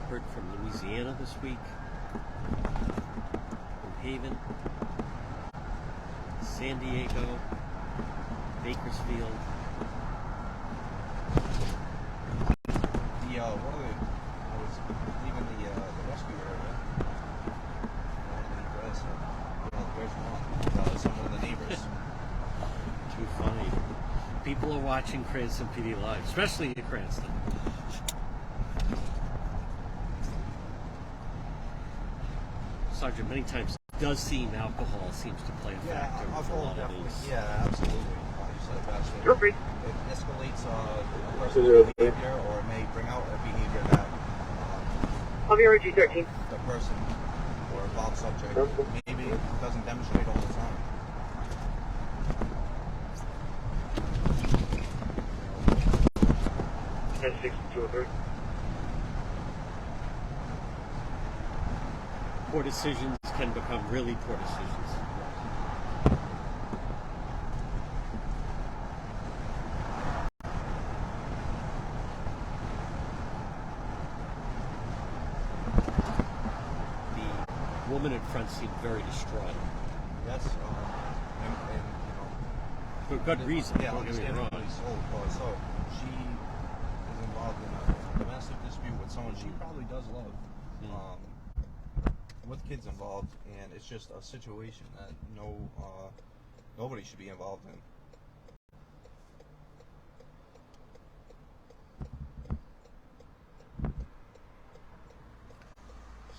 Heard from Louisiana this week. From Haven. San Diego. Bakersfield. I was leaving the rescue area. There's one. Some of the neighbors. Too funny. People are watching Cranston PD Live, especially in Cranston. Sergeant, many times does seem alcohol seems to play a factor with a lot of these. Yeah, absolutely. You said it best. Feel free. It escalates a person's behavior, or it may bring out a behavior that I'll be RG 13. the person or involved subject maybe doesn't demonstrate all the time. And 6203. Poor decisions can become really poor decisions. Ron seemed very distraught. Yes, and you know, For good reason. Yeah, don't get me wrong. understandably so. She is involved in a domestic dispute with someone she probably does love, with kids involved, and it's just a situation that nobody should be involved in.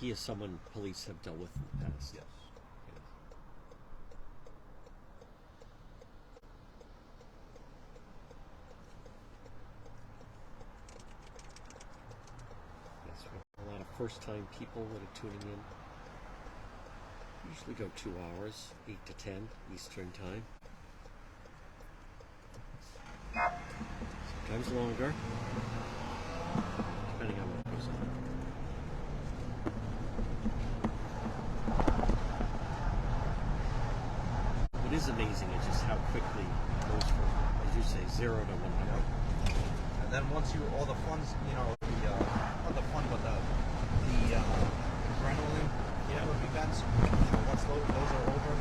He is someone police have dealt with in the past. Yes. Yes, we have a lot of first-time people that are tuning in. Usually go 2 hours, 8 to 10 Eastern time. Sometimes longer, depending on what goes on. It is amazing at just how quickly it goes from, as you say, 0 to 100. And then once all the funds, not the fun, but the adrenaline of events, once those are over,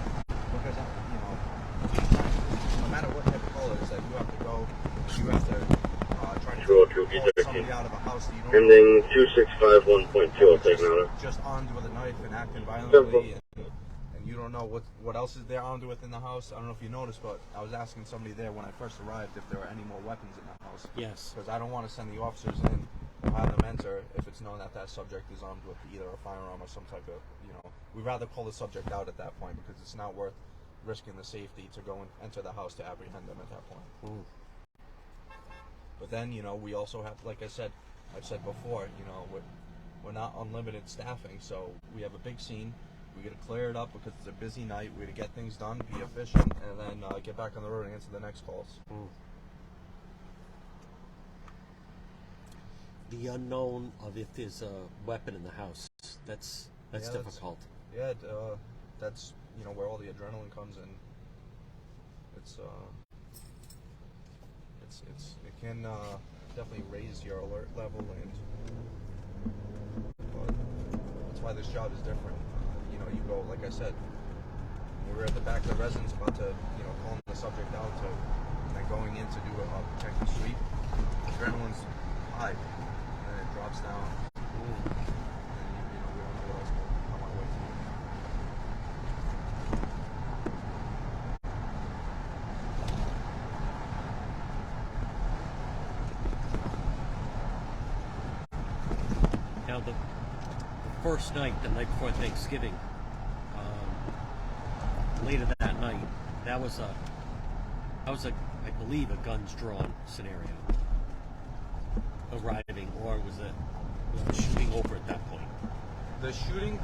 because, no matter what type of call it is that you have to go, you have to try to Control pull 213. somebody out of a house that you don't Ending 2651.2, I'll take another. just armed with a knife and acting violently, and you don't know what else is there armed with in the house. I don't know if you noticed, but I was asking somebody there when I first arrived if there were any more weapons in the house. Yes. Because I don't want to send the officers in or have them enter if it's known that subject is armed with either a firearm or some type of, we'd rather pull the subject out at that point because it's not worth risking the safety to go and enter the house to apprehend them at that point. But then, we also have, like I've said before, we're not unlimited staffing, so we have a big scene. We got to clear it up because it's a busy night. We got to get things done, be efficient, and then get back on the road and answer the next calls. The unknown of if there's a weapon in the house, that's difficult. That's where all the adrenaline comes in. It can definitely raise your alert level, but that's why this job is different. You go, like I said, we were at the back of the residence about to, calling the subject out and then going in to do a protective sweep. Adrenaline's high, and then it drops down. And we don't know what else will come our way through. Now the first night, the night before Thanksgiving, later that night, that was I believe a guns drawn scenario. Arriving, or was the shooting over at that point? The shooting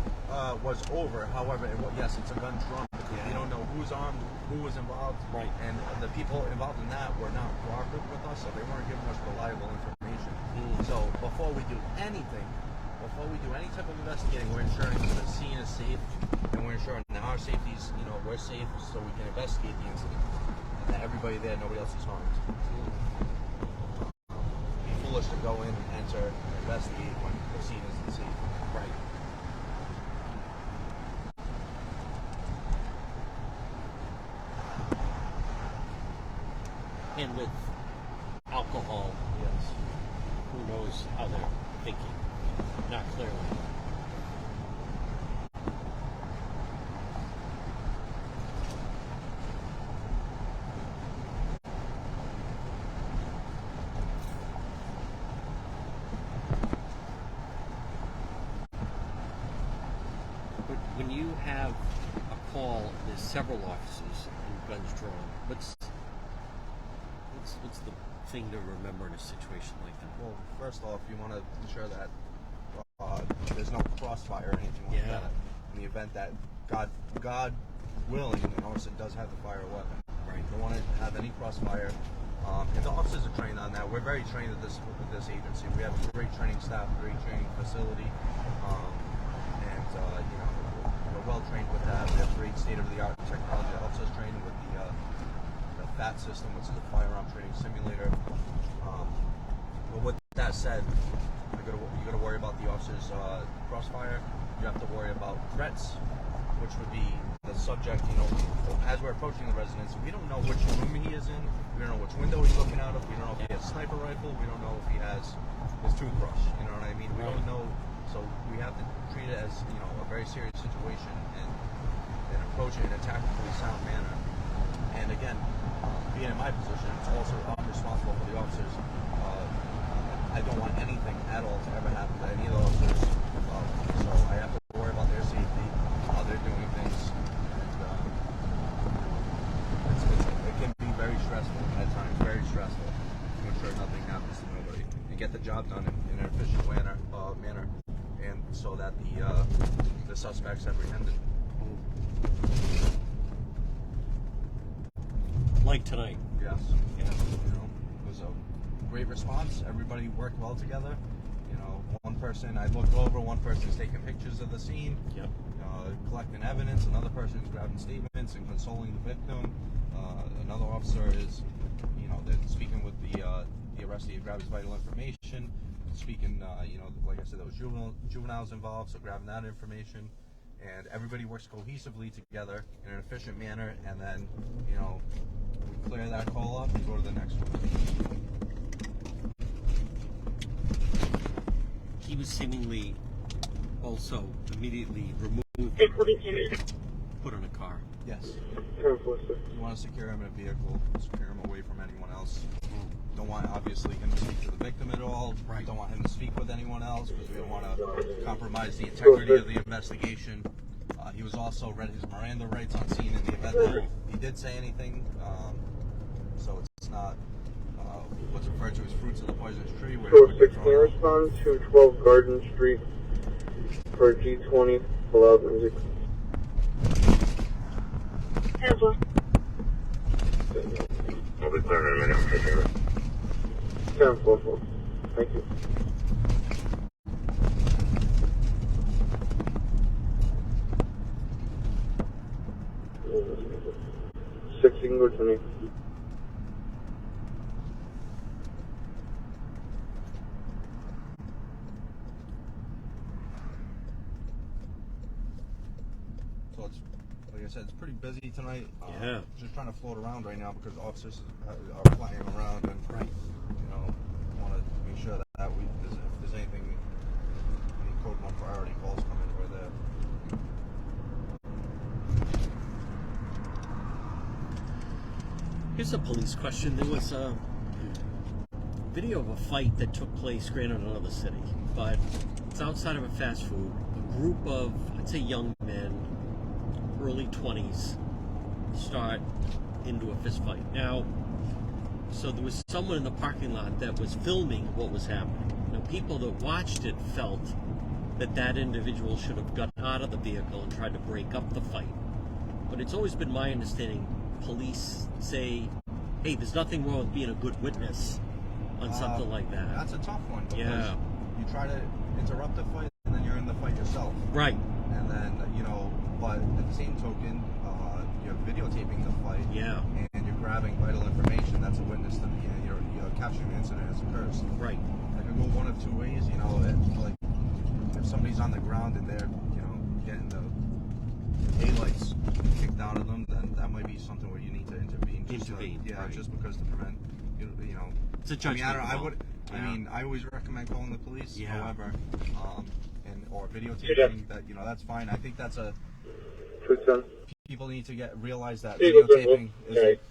was over. However, yes, it's a gun drawn because we don't know who's armed, who was involved, Right. and the people involved in that were not cooperative with us, so they weren't giving us reliable information. So before we do any type of investigating, we're ensuring that the scene is safe, and we're ensuring that our safety's, we're safe, so we can investigate the incident, and that everybody there, nobody else is harmed. Be foolish to go in and enter and investigate when the scene isn't safe. Right. And with alcohol, Yes. who knows how they're thinking? Not clearly. But when you have a call, there's several officers and guns drawn. What's the thing to remember in a situation like that? Well, first off, you want to ensure that there's no crossfire or anything like Yeah. that. In the event that, God willing, an officer does have the fire weapon. Right. You don't want to have any crossfire. And the officers are trained on that. We're very trained at this agency. We have a great training staff, great training facility, and we're well trained with that. We have great state-of-the-art technology that helps us train with the FAT system, which is a firearm training simulator. But with that said, you got to worry about the officers' crossfire. You have to worry about threats. which would be the subject, as we're approaching the residence, we don't know which room he is in, we don't know which window he's looking out of, we don't know if he has a sniper rifle, we don't know if he has his toothbrush, you know what I mean? We don't know, so we have to treat it as, a very serious situation and approach it in a tactically sound manner. And again, being in my position, it's also I'm responsible for the officers. I don't want anything at all to ever happen to any of the officers. So I have to worry about their safety, how they're doing things. And it can be very stressful at times, very stressful to ensure nothing happens to nobody and get the job done in an efficient manner, and so that the suspect's apprehended. Like tonight. Yes. Yeah. It was a great response. Everybody worked well together. One person I looked over, one person's taking pictures of the scene, collecting evidence, another person's grabbing statements and consoling the victim. Another officer is, they're speaking with the arrestee to grab his vital information. Speaking, like I said, there was juveniles involved, so grabbing that information. And everybody works cohesively together in an efficient manner, and then, we clear that call up and go to the next one. He was seemingly also immediately removed, put in a car. Yes. 10-4, sir. You want to secure him in a vehicle, secure him away from anyone else. Don't want, obviously, him to speak to the victim at all. Right. Don't want him to speak with anyone else because we don't want to compromise the integrity of the investigation. He was also read his Miranda rights on scene in the event that he did say anything. So it's not what's referred to as fruits of the poisonous tree. Where 216 respond to 12 Garden Street for G20 loud music. 10-4. I'll be clear in a minute. 10-4. Thank you. Go to me. So it's, like I said, it's pretty busy tonight. Yeah. Just trying to float around right now because officers are flying around and want to make sure that if there's anything, any code 1 priority calls coming, we're there. Here's a police question. There was a video of a fight that took place, granted in another city, but it's outside of a fast food. A group of, I'd say, young men, early 20s, start into a fist fight. Now, so there was someone in the parking lot that was filming what was happening. Now, people that watched it felt that that individual should have gotten out of the vehicle and tried to break up the fight. But it's always been my understanding, police say, hey, there's nothing wrong with being a good witness on something like that. That's a tough one because Yeah. you try to interrupt the fight and then you're in the fight yourself. Right. And then, but at the same token, you're videotaping the fight. Yeah. And you're grabbing vital information. That's a witness to you're capturing the incident as occurs. Right. It could go one of two ways, like if somebody's on the ground and they're, getting the daylights kicked out of them, then that might be something where you need to intervene. Right. Just because to prevent, It's a judgment call. I always recommend calling the police. Yeah. However, or videotaping that, that's fine. I think that's people need to realize that videotaping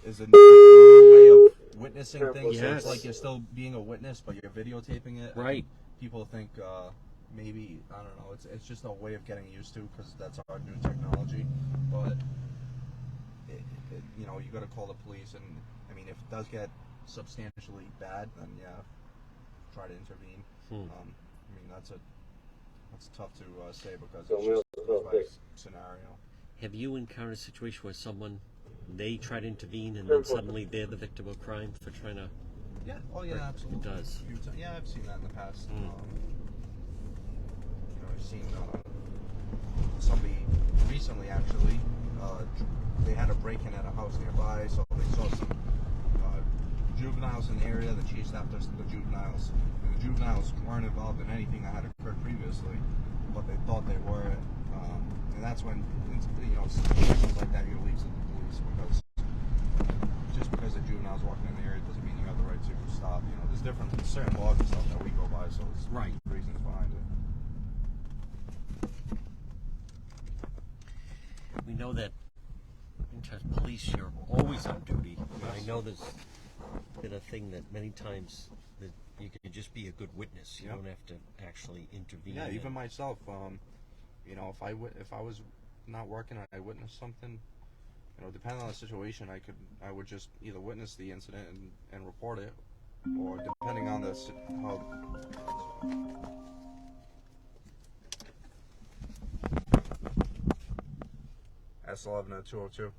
is a new way of witnessing things. So it's like you're still being a witness, but you're videotaping it. Right. People think maybe, I don't know, it's just a way of getting used to because that's our new technology. But you got to call the police, and I mean, if it does get substantially bad, then try to intervene. That's tough to say because it's just a scenario. Have you encountered a situation where they try to intervene and then suddenly they're the victim of crime for trying to... Yeah, absolutely. It does. Yeah, I've seen that in the past. I've seen somebody recently, actually, they had a break-in at a house nearby, so they saw some juveniles in the area that chased after the juveniles. And the juveniles weren't involved in anything that had occurred previously, but they thought they were. And that's when, you know, situations like that, you leave to the police, because just because a juvenile's walking in the area doesn't mean you have the right to stop. You know, there's certain laws and stuff that we go by, so there's Right. reasons behind it. We know that in terms of police, you're always on duty. And I know there's been a thing that many times that you can just be a good witness. You Yep. don't have to actually intervene. Yeah, even myself. You know, if I was not working and I witnessed something, you know, depending on the situation, I would just either witness the incident and report it, or depending on how. S11 at 202.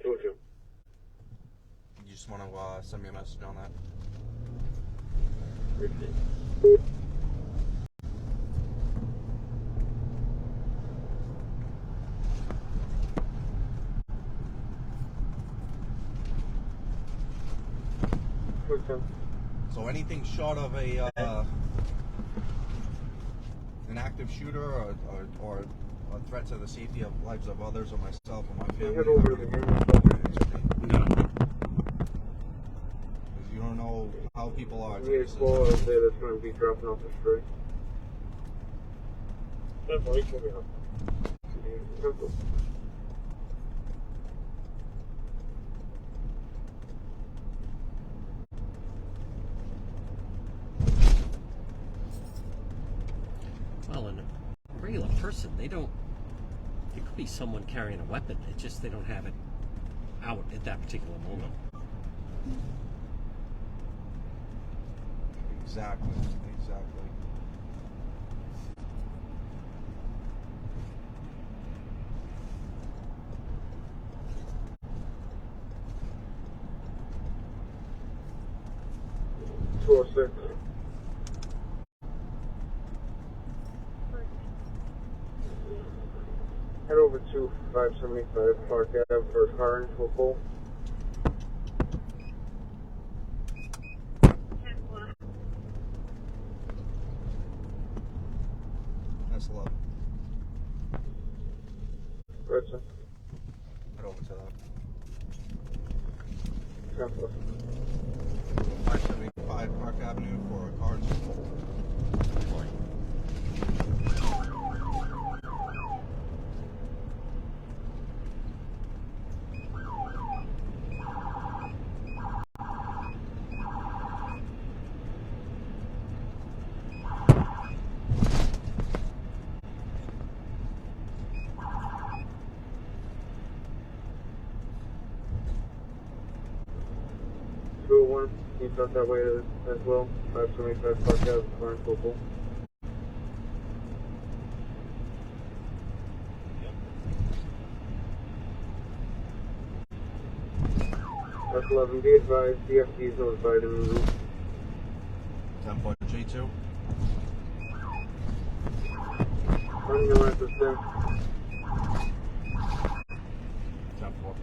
202. You just want to send me a message on that? Appreciate it. So anything short of an active shooter or a threat to the safety of lives of others or myself or my family. Head over to the game. Because you don't know how people are. Need a call, I'll say that's going to be dropping off the street. Well, in a regular person, they don't. It could be someone carrying a weapon. It's just they don't have it out at that particular moment. Exactly. Six. Head over to 575 Park Ave for a car into a pole. That's love. Right, sir. Head over to that. 10-4. 575 Park Avenue for a car into a pole. Can you start that way as well? 575 Park Ave, car into a pole. That's 11. Be advised, DFD is notified in the route. 10.J2. Running your left is 10. 10.4.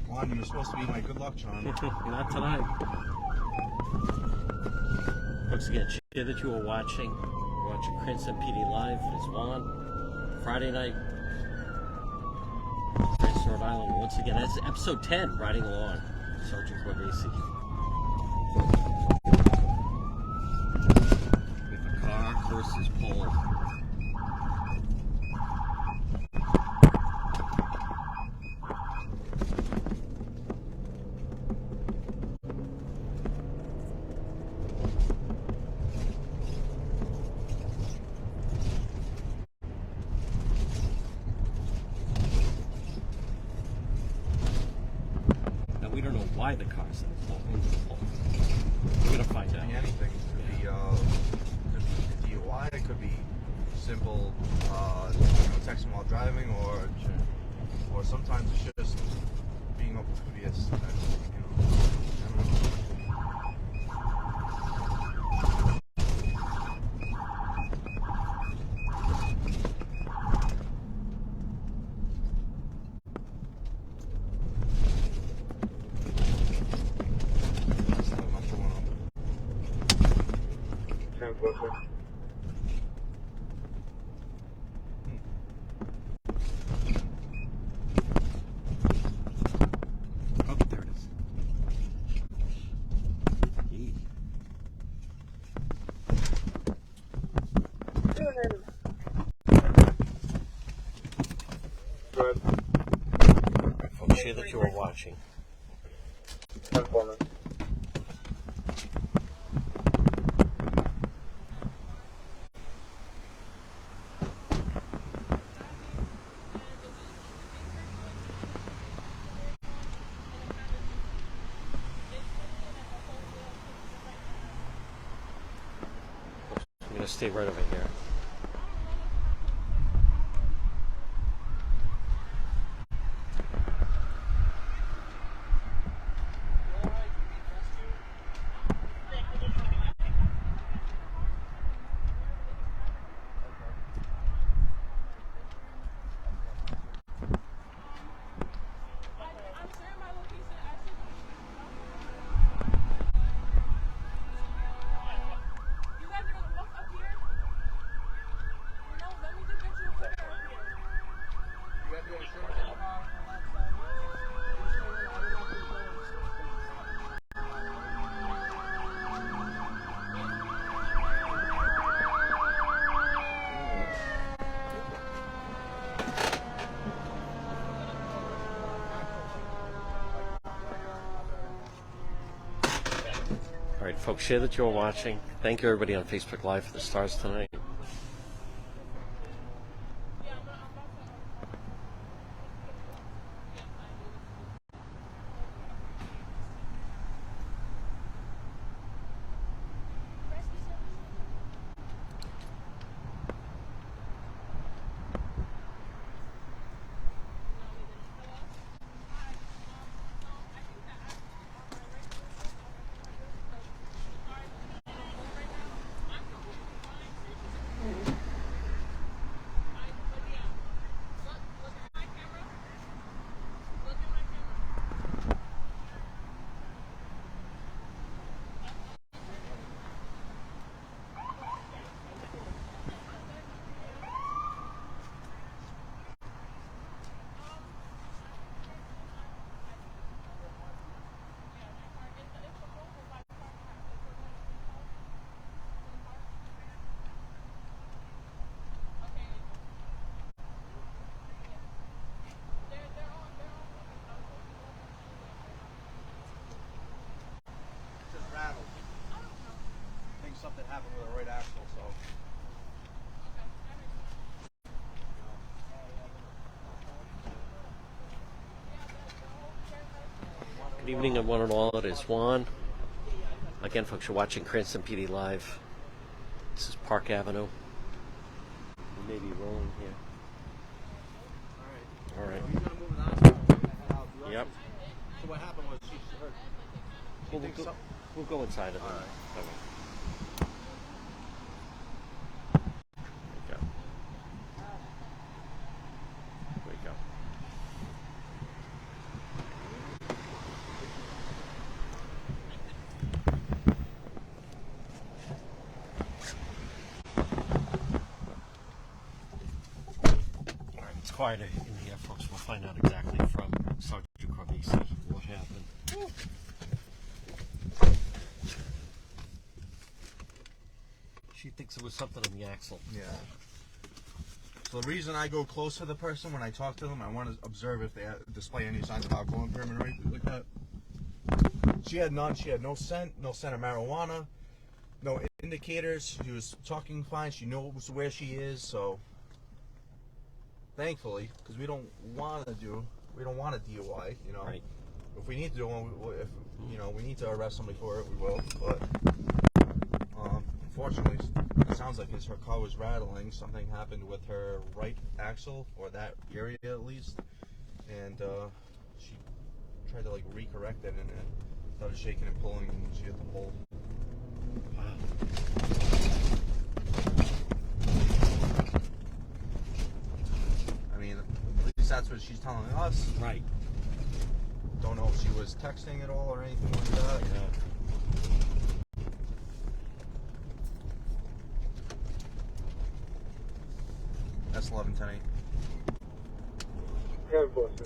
Juan, you were supposed to be my good luck charm. Not tonight. Once again, share that you are watching. We're watching Cranston PD Live. It is on Friday night. Cranston, Rhode Island. Once again, that's episode 10, riding along. Sergeant Corvesi. With a car versus pole. We don't know why the car's in the pole. We're gonna find out. Anything. It could be DUI. It could be simple, texting while driving, or sometimes it's just being oblivious. I don't know. 10-4, sir. Oh, there it is. Yee. Go ahead. Folks, share that you are watching. 10-4, man. I'm going to stay right over here. All right, folks, share that you're watching. Thank you, everybody on Facebook Live for the stars tonight. Something happened with the right axle, so. Good evening, and one and all. It is Juan. Again, folks, you're watching Cranston PD Live. This is Park Avenue. We may be rolling here. All right. Yep. So what happened was We'll go inside of it. All right. Okay. There we go. All right, it's quieter in here, folks. We'll find out exactly from Sergeant Corvisi what happened. She thinks it was something on the axle. Yeah. So the reason I go close to the person when I talk to them, I want to observe if they display any signs of alcohol impairment or anything like that. She had none. She had no scent of marijuana, no indicators. She was talking fine. She knows where she is. So thankfully, because we don't want a DUI, you know. Right. If we need to do one, if we need to arrest somebody for it, we will. But unfortunately, it sounds like as her car was rattling, something happened with her right axle, or that area at least, and she tried to like recorrect it, and it started shaking and pulling, and she hit the pole. Wow. I mean, at least that's what she's telling us. Right. Don't know if she was texting at all or anything like that. Yeah. S11 10 10-4, sir.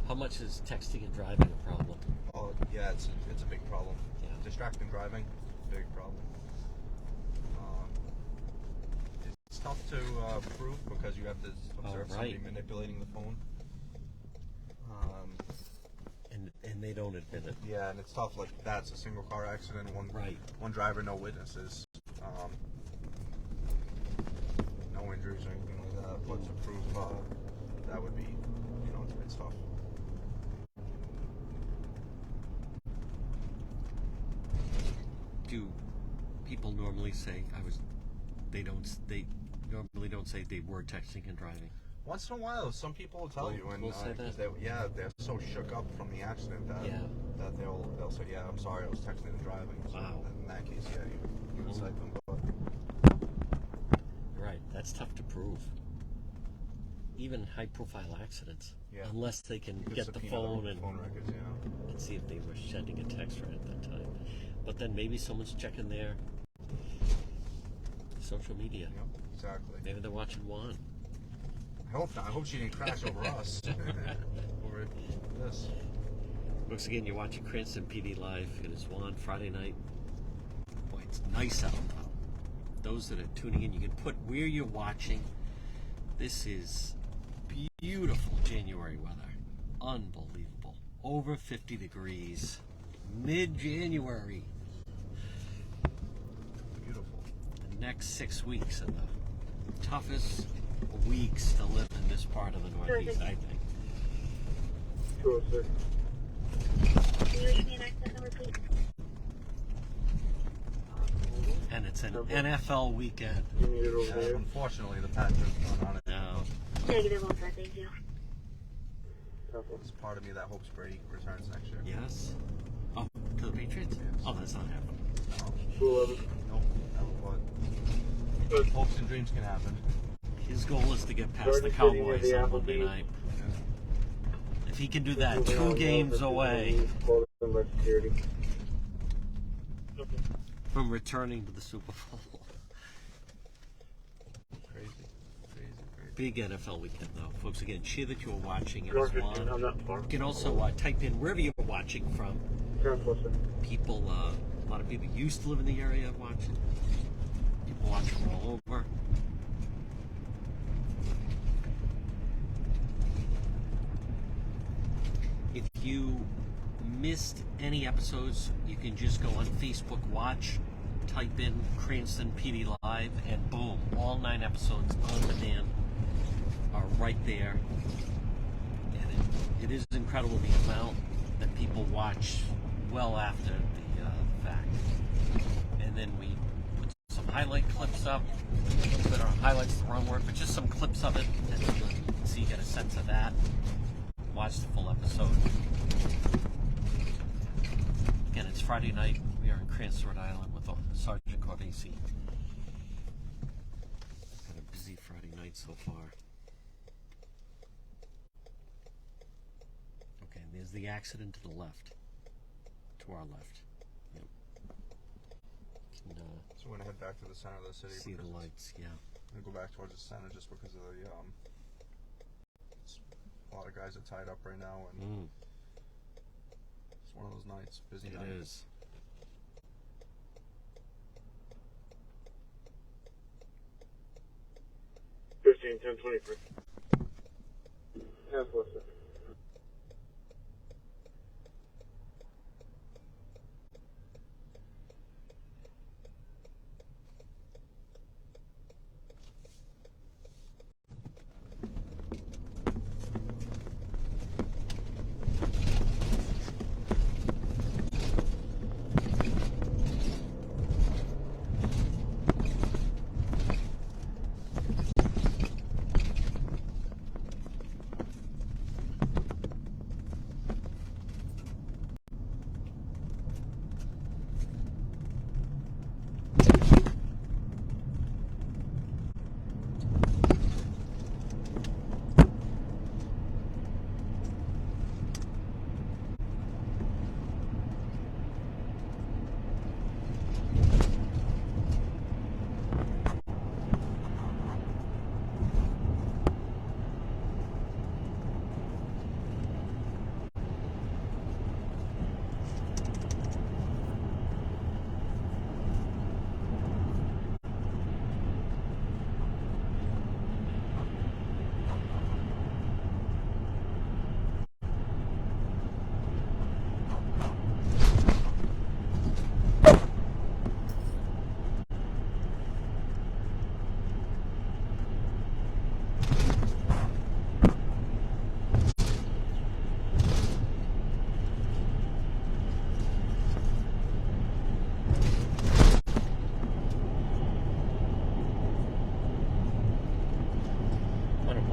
How much is texting and driving a problem? Oh, yeah, it's a big problem. Yeah. Distracting driving, big problem. It's tough to prove because you have to observe somebody manipulating the phone. And they don't admit it. Yeah, and it's tough. Like that's a single car accident. One driver, no witnesses. No injuries or anything like that. But to prove that would be, it's tough. Do people normally say they normally don't say they were texting and driving? Once in a while, some people will tell you, and we'll say that. They're so shook up from the accident that they'll say, yeah, I'm sorry, I was texting and driving. So Wow. in that case, yeah, you would cite them. But Right, that's tough to prove. Even high-profile accidents, Yeah. unless they can you could get the subpoena phone phone records, yeah. and see if they were sending a text right at that time. But then maybe someone's checking their social media. Yep, exactly. Maybe they're watching Juan. I hope not. I hope she didn't crash over us. Over this. Once again, you're watching Cranston PD Live. It is Juan, Friday night. Boy, it's nice out. Those that are tuning in, you can put where you're watching. This is beautiful January weather. Unbelievable. Over 50 degrees. Mid-January. Beautiful. The next 6 weeks are the toughest weeks to live in this part of the Northeast, I think. Sure, sir. Can you read me an accent number, please? And it's an NFL weekend. You need it over Yeah, there. unfortunately, the Packers aren't on it. Now, Negative on that, thank you. There's part of me that hopes Brady returns next year. yes. Oh, to the Patriots? Yes. Oh, that's not happening. No, 211. nope, but hopes and dreams can happen. His goal is to get past the Jordan City near Cowboys the on Monday Applebee's. night. Yeah. If he can do that, Moving 2 on, games this is away called by security. from returning to the Super Bowl. Crazy. Big NFL weekend, though. Folks, again, share that you're watching. It is North 15, I'm Juan. not far. You can also type in wherever you're watching from. 10-4, sir. People, a lot of people used to live in the area watching. People watch from all over. If you missed any episodes, you can just go on Facebook Watch, type in Cranston PD Live, and boom, all 9 episodes on demand are right there. And it is incredible the amount that people watch well after the fact. And then we put some highlight clips up. But highlights the wrong word, but just some clips of it, and so you get a sense of that. Watch the full episode. Again, it's Friday night. We are in Cranston, Rhode Island with Sergeant Corvese. Had a busy Friday night so far. Okay, and there's the accident to the left. To our left. Yep. Can So we're gonna head back to the center of the city. see the because lights, yeah. I'm gonna go back towards the center just because of the a lot of guys are tied up right now, and it's one of those nights, busy It night. is. Fifteen, 10, 23. 10-4, sir.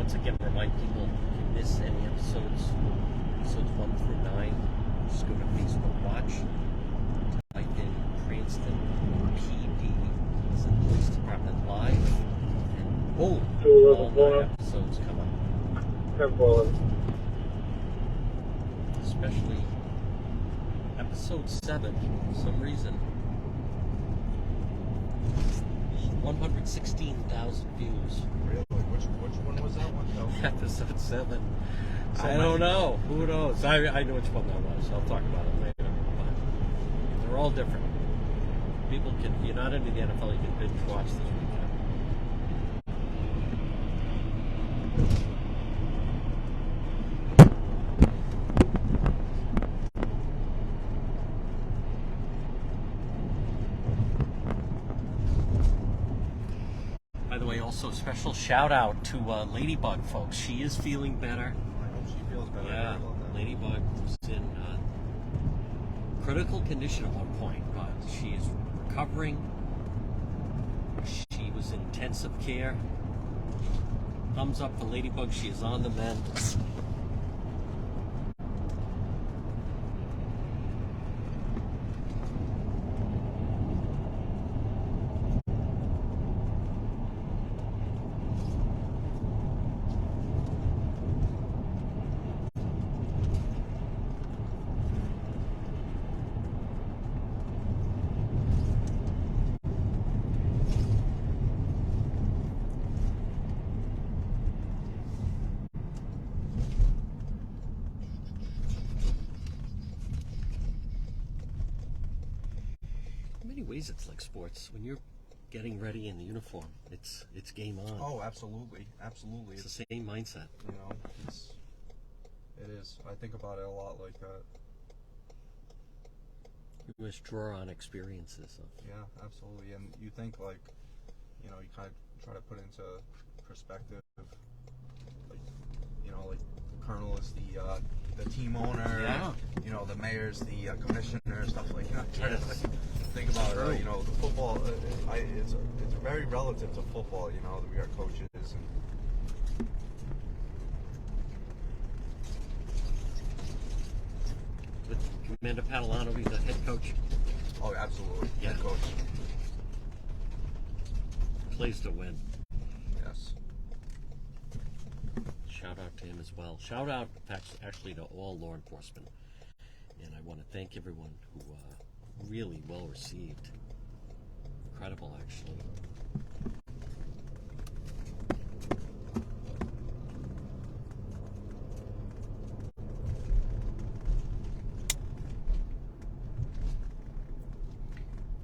once again, remind people if you miss any episodes 1 through 9, just go to Facebook Watch, type in Cranston PD, as in Police Department Live, and boom, all 9 episodes come up. 10-4. Especially episode 7, for some reason. 116,000 views. Really? Which one was that one? No. Episode 7. So I don't know. Who knows? I know which one that was. I'll talk about it later. But they're all different. People can, if you're not into the NFL, you can binge watch this weekend. By the way, also special shout out to Ladybug, folks. She is feeling better. I hope she feels better. Yeah, Ladybug was in critical condition at one point, but she is recovering. She was in intensive care. Thumbs up for Ladybug. She is on the mend. In many ways, it's like sports. When you're getting ready in the uniform, it's game on. Oh, absolutely, absolutely. It's the same mindset. You know, it is. I think about it a lot like that. You must draw on experiences. Yeah, absolutely. And you think like, you know, you kind of try to put into perspective, like, you know, like Colonel is the team owner. Yeah. You know, the mayor's the commissioner, stuff like that. Try Yes. to think about True. you know, the football. It's very relative to football. You know, we got coaches and. With Commander Padalano, he's the head coach. Oh, absolutely. Yeah. Head coach. Plays to win. Yes. Shout out to him as well. Shout out actually to all law enforcement. And I want to thank everyone who really well received. Incredible, actually.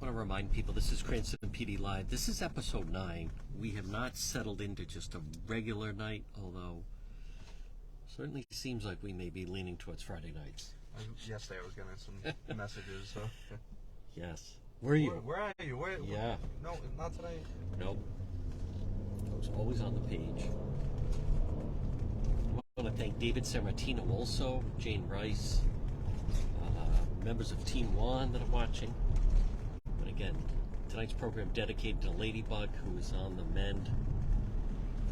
I want to remind people this is Cranston PD Live. This is episode 9. We have not settled into just a regular night, although certainly seems like we may be leaning towards Friday nights. Yesterday I was getting some messages. So. Yes. Where are you? Where are you? Yeah. No, not today. Nope. I was always on the page. I want to thank David Sammartino also, Jane Rice, members of Team One that are watching. But again, tonight's program dedicated to Ladybug, who is on the mend.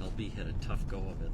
LB had a tough go of it.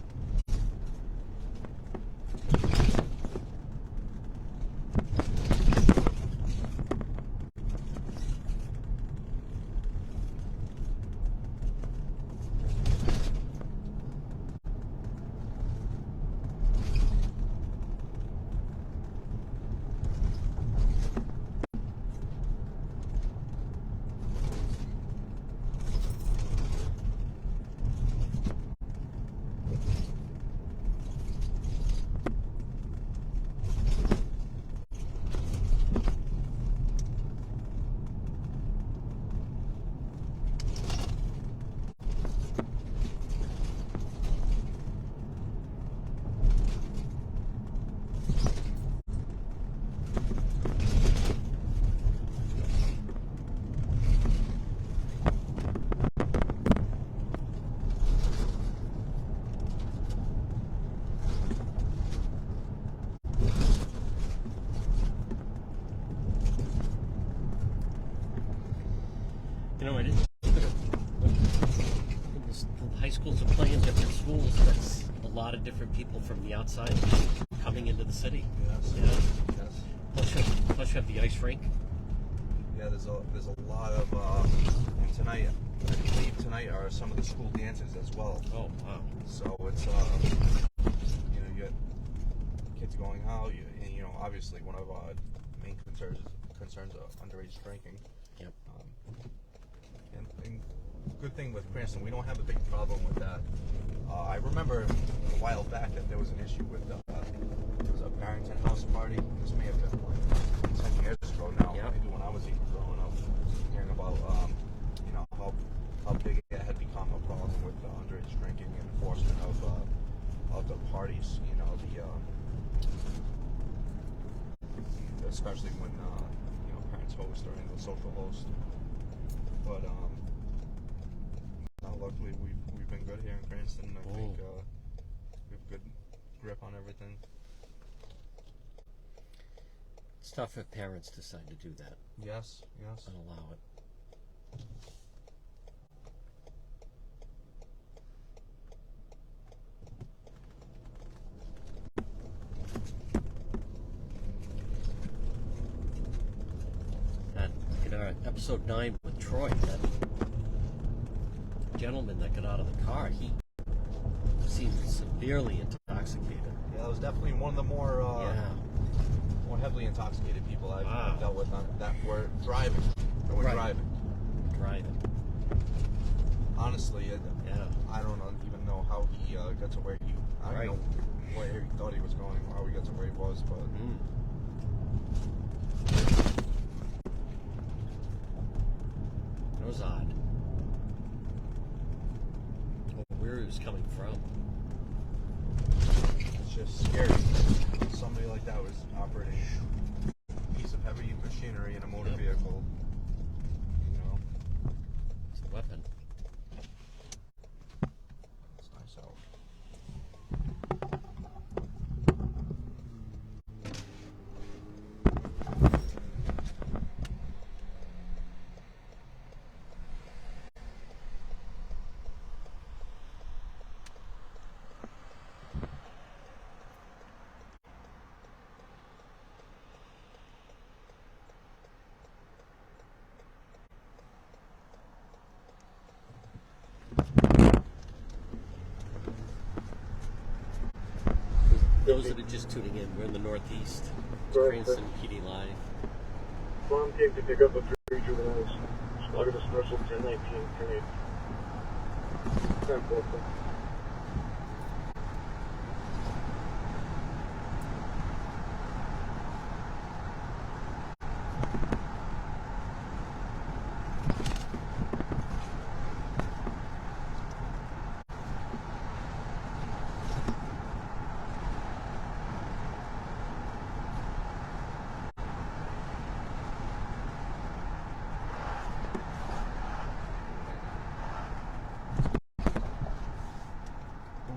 in schools, that's a lot of different people from the outside coming into the city. Yes. Yeah. Yes. Plus you have the ice rink. Yeah, there's a lot of and tonight, I believe tonight are some of the school dances as well. Oh, wow. So it's you get kids going out, and obviously one of our main concerns are underage drinking. Yep. And good thing with Cranston, we don't have a big problem with that. I remember a while back that there was an issue with there was a Barrington House party. This may have been like 10 years ago now. Yep. Maybe when I was even growing up, hearing about how big it had become a problem with underage drinking and enforcement of the parties. Especially when parents host or the social host. But luckily we've been good here in Cranston. I think we have good grip on everything. It's tough if parents decide to do that Yes. and allow it. In our episode 9 with Troy, that gentleman that got out of the car, he seemed severely intoxicated. Yeah, that was definitely one of the more more heavily intoxicated people I've dealt with that were driving. Driving. Honestly, I don't even know how he got to where he. I don't know where he thought he was going, or how he got to where he was, but. It was odd. Where he was coming from. It's just scary. Somebody like that was operating a piece of heavy machinery in a motor vehicle. It's a weapon. It's nice out. Those that are just tuning in, we're in the Northeast. It's Cranston PD Live. Bomb came to pick up a 3 juveniles. Slaughter dispersal 1019, 10-8. 10-4.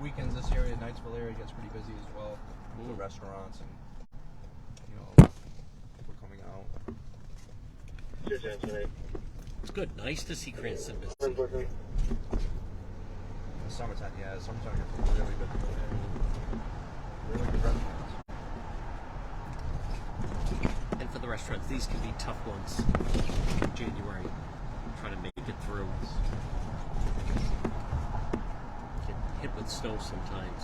Weekends, this area, Knightsville area, gets pretty busy as well. The restaurants and people coming out. 10-8. It's good. Nice to see Cranston busy. 10-4. In the summertime, summertime gets really good. Really good restaurants. And for the restaurants, these can be tough ones in January. Trying to make it through. Get hit with snow sometimes.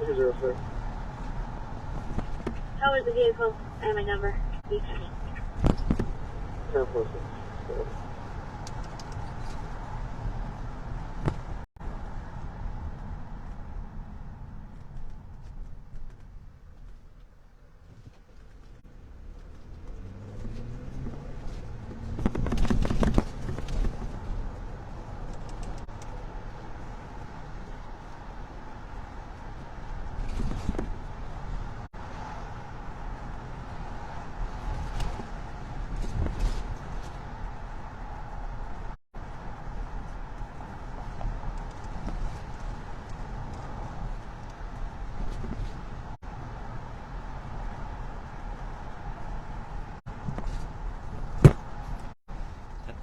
206. How is the vehicle? And my number. 1046.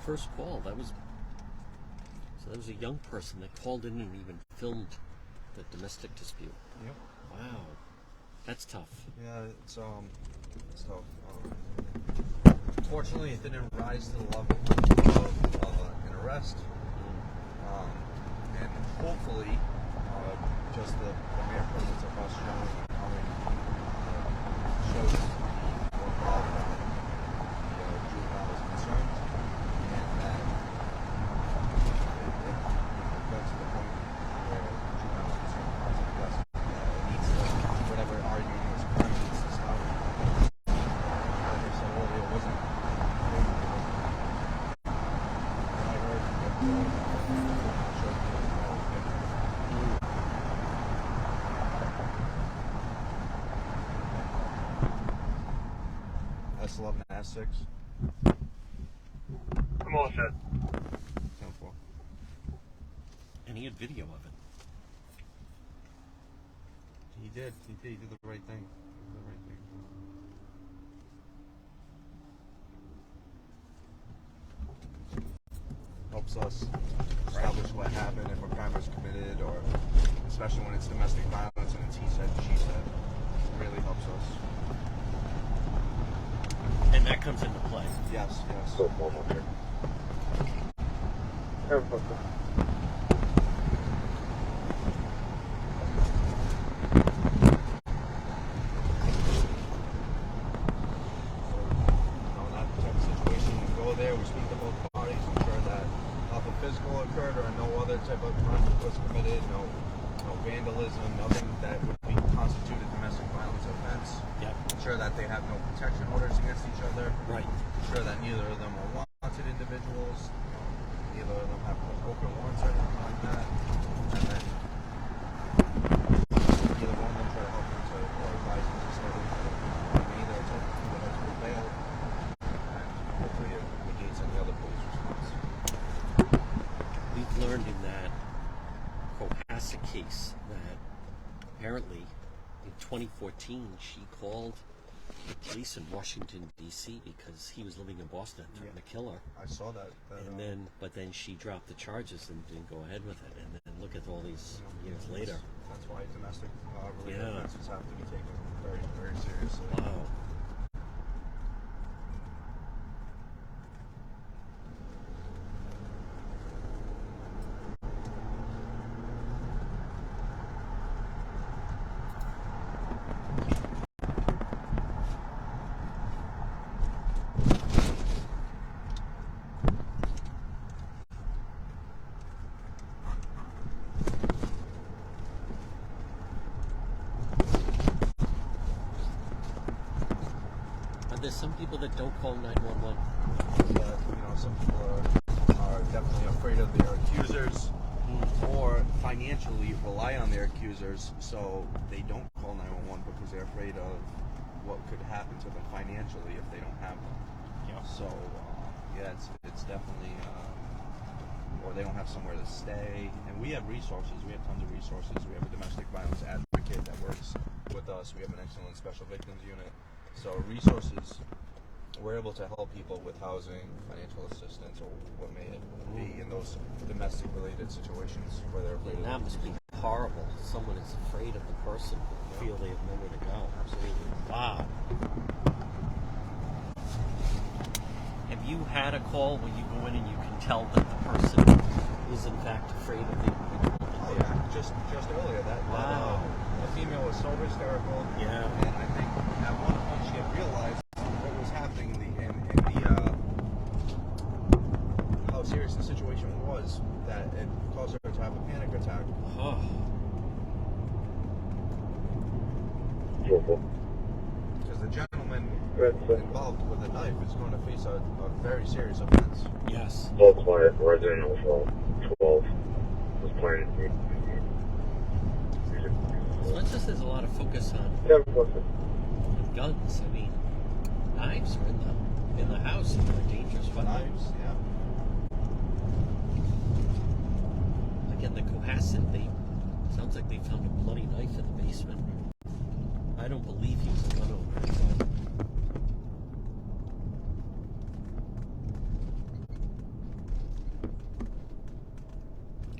First call, that was a young person that called in and even filmed the domestic dispute. Yep. Wow, that's tough. Yeah, it's tough. Fortunately, it didn't rise to the level of an arrest. And hopefully, just the mere presence of us showing shows more involved the juvenile is concerned, and that it gets to the point where the juvenile is concerned, needs to, whatever arguing was occurring needs to stop. Like I said earlier, it wasn't when I heard that showed me S11 S6. I'm all set. 10-4. And he had video of it. He did the right thing. Helps us establish what happened, if a crime was committed, or especially when it's domestic violence and it's he said, she said. It really helps us. And that comes into play. Yes. So, one more here. 1046. In that type of situation, we go there, we speak to both parties, ensure that nothing physical occurred or no other type of crime was committed, no vandalism, nothing that would be constitute a domestic violence offense. Yep. Ensure that they have no protection orders against each other. Right. Ensure that neither of them are wanted individuals. Neither of them have open warrants or anything like that. And then either one of them try to help them to, or advise them to stay either to bail. And hopefully it negates any other police response. We've learned in that Cohasset case that apparently in 2014 she called the police in Washington D.C. because he was living in Boston and threatened to kill her. I saw that. But then she dropped the charges and didn't go ahead with it. And then look at all these years later. That's why domestic related Yeah. offenses have to be taken very, very seriously. Wow. There's some people that don't call 911. Some people are definitely afraid of their accusers or financially rely on their accusers, so they don't call 911 because they're afraid of what could happen to them financially if they don't have them. Yeah. So, it's definitely, or they don't have somewhere to stay. And we have resources. We have tons of resources. We have a domestic violence advocate that works with us. We have an excellent special victims unit. So resources, we're able to help people with housing, financial assistance, or what may it be in those domestic related situations where they're afraid That must be horrible. Someone is afraid of the person, feel they have nowhere to go. Absolutely. Wow. Have you had a call where you go in and you can tell that the person is in fact afraid of the individual? Oh yeah, just earlier that. Wow. The female was so hysterical. Yeah. And I think at one point she had realized what was happening how serious the situation was, that it caused her to have a panic attack. Oh. Because the gentleman Red Cliff. involved with the knife is going to face a very serious offense. Yes. All quiet. Resident Alpha 12 was planning. So it's just there's a lot of focus on 10-4. guns. I mean, knives are in the house and they're dangerous weapons. Knives, yeah. Again, the Cohasset, sounds like they found a bloody knife in the basement. I don't believe he was a gun owner.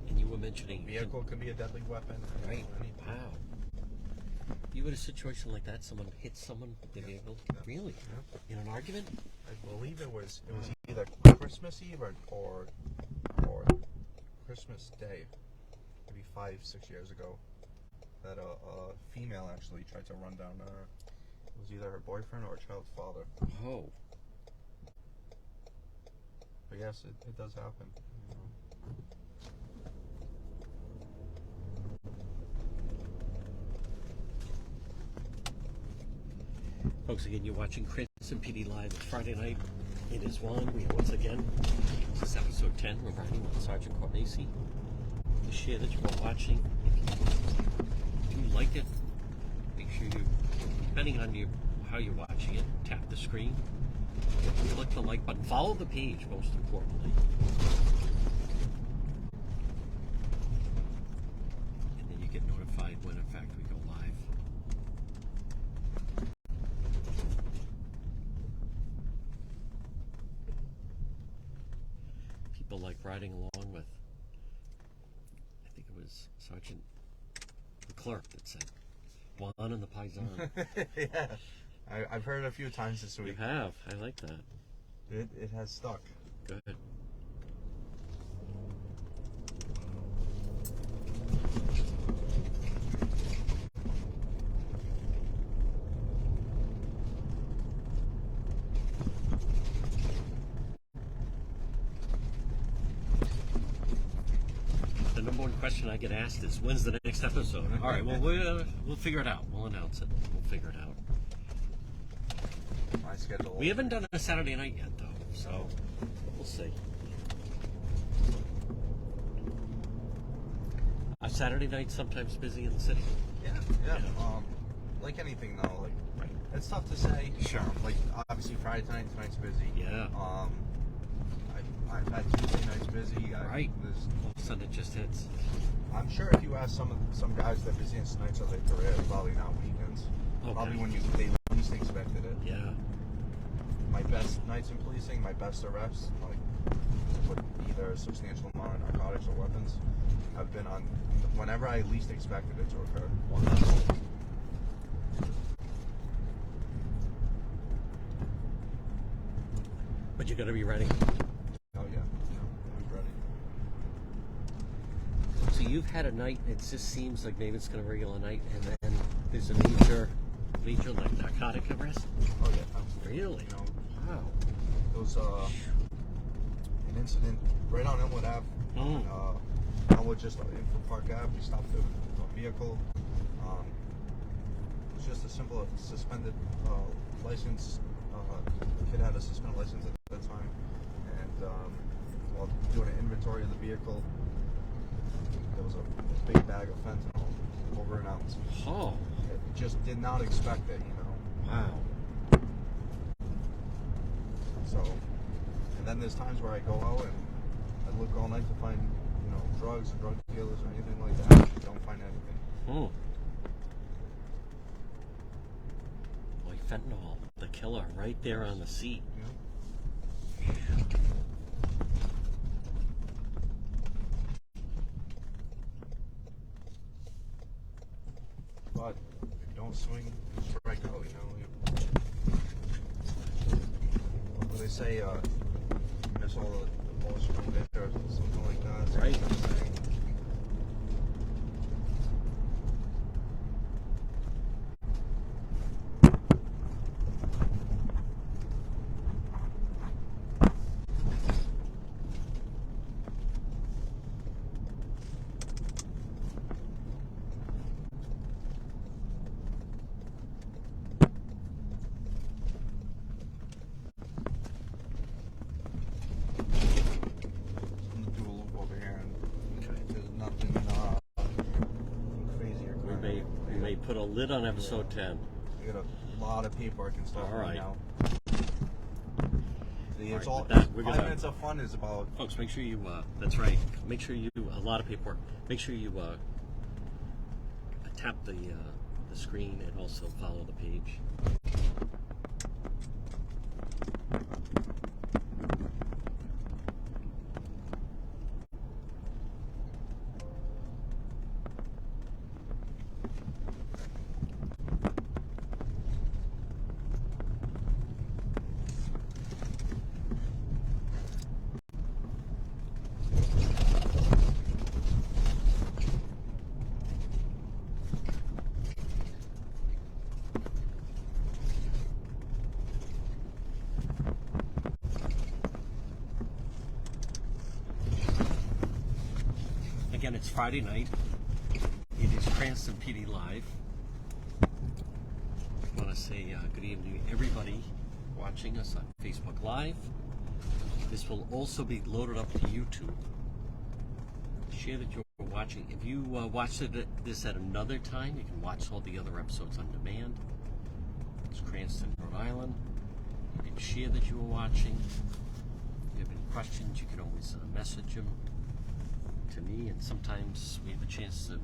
And you were mentioning Vehicle can be a deadly weapon. right? Wow. You had a situation like that? Someone hit someone with the vehicle? Yeah. Really? Yeah. In an argument? I believe it was either Christmas Eve or Christmas Day, maybe 5-6 years ago, that a female actually tried to run down it was either her boyfriend or a child's father. Oh. But yes, it does happen. You know. Folks, again, you're watching Cranston PD Live. It's Friday night. It is Juan. We once again, this is episode 10. We're riding with Sergeant Cornesi. To share that you are watching. If you like it, make sure you, depending on how you're watching it, tap the screen. Click the like button. Follow the page, most importantly. And then you get notified when, in fact, we go live. People like riding along with, I think it was Sergeant, the clerk that said, Juan and the Paisan. Yeah, I've heard it a few times this You week. have. I like that. It has stuck. Good. The number one question I get asked is, when's the next episode? All right, well, we'll figure it out. We'll announce it. We'll figure it out. My schedule. We haven't done a Saturday night yet, though, so we'll see. A Saturday night sometimes busy in the city. Yeah. Like anything though, like it's tough to say. Sure. Like obviously Friday tonight's busy. Yeah. I've had Tuesday nights busy. Right. All of a sudden it just hits. I'm sure if you ask some guys that are busiest nights of their career, probably not weekends. Okay. Probably when they least expected it. Yeah. My best nights in policing, my best arrests, like with either a substantial amount of narcotics or weapons, have been on whenever I least expected it to occur. Wow. But you got to be ready. Oh yeah, always ready. So you've had a night. It just seems like maybe it's going to be a regular night, and then there's a major like narcotic arrest. Oh yeah, absolutely. Really? You know, Wow. there was an incident right on Elmwood Ave. Elmwood, just in from Park Ave. We stopped a vehicle. It was just a simple suspended license. The kid had a suspended license at the time, and while doing an inventory of the vehicle, there was a big bag of fentanyl, over an ounce. Oh. Just did not expect it, you know. Wow. So, and then there's times where I go out and I look all night to find, drugs or drug dealers or anything like that. I don't find anything. Hmm. Boy, fentanyl, the killer, right there on the seat. Yeah. But if you don't swing, you strike out, What do they say? Miss all the balls you don't hit or something like that. Right. lit on episode 10. I got a lot of paperwork and stuff All right. now. See, it's All all right, with that, we're 5 gonna- minutes of fun is about. Folks, make sure you, that's right, make sure you, a lot of paperwork, make sure you tap the screen and also follow the page. Again, it's Friday night. It is Cranston PD Live. I want to say good evening to everybody watching us on Facebook Live. This will also be loaded up to YouTube. Share that you're watching. If you watched this at another time, you can watch all the other episodes on demand. It's Cranston, Rhode Island. You can share that you were watching. If you have any questions, you can always message them to me, and sometimes we have a chance to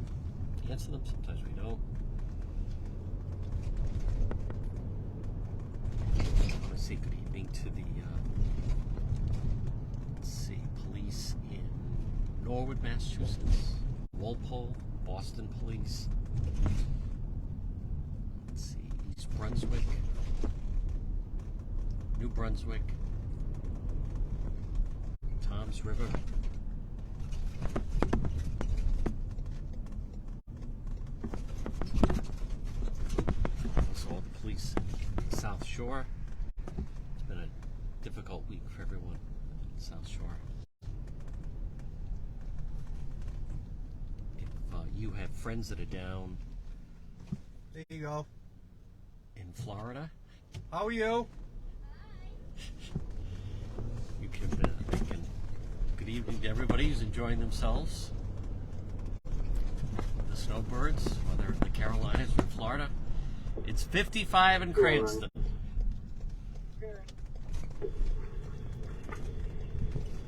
answer them, sometimes we don't. I want to say good evening to the police in Norwood, Massachusetts, Walpole, Boston Police, East Brunswick, New Brunswick, Toms River, all the police in the South Shore. It's been a difficult week for everyone in the South Shore. If you have friends that are down There you go. in Florida, How are you? you can, good evening to everybody who's enjoying themselves. The snowbirds, whether in the Carolinas or Florida. It's 55 in Cranston.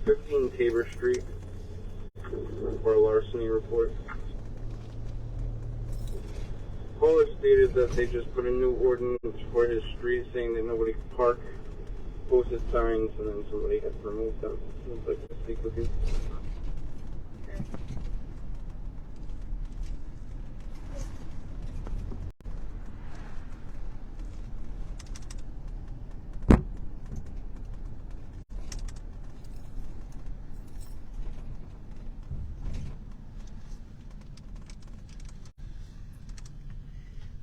15 Tabor Street for a larceny report. Caller stated that they just put a new ordinance for his street saying that nobody can park, posted signs, and then somebody had to remove them. I'd like to speak with you.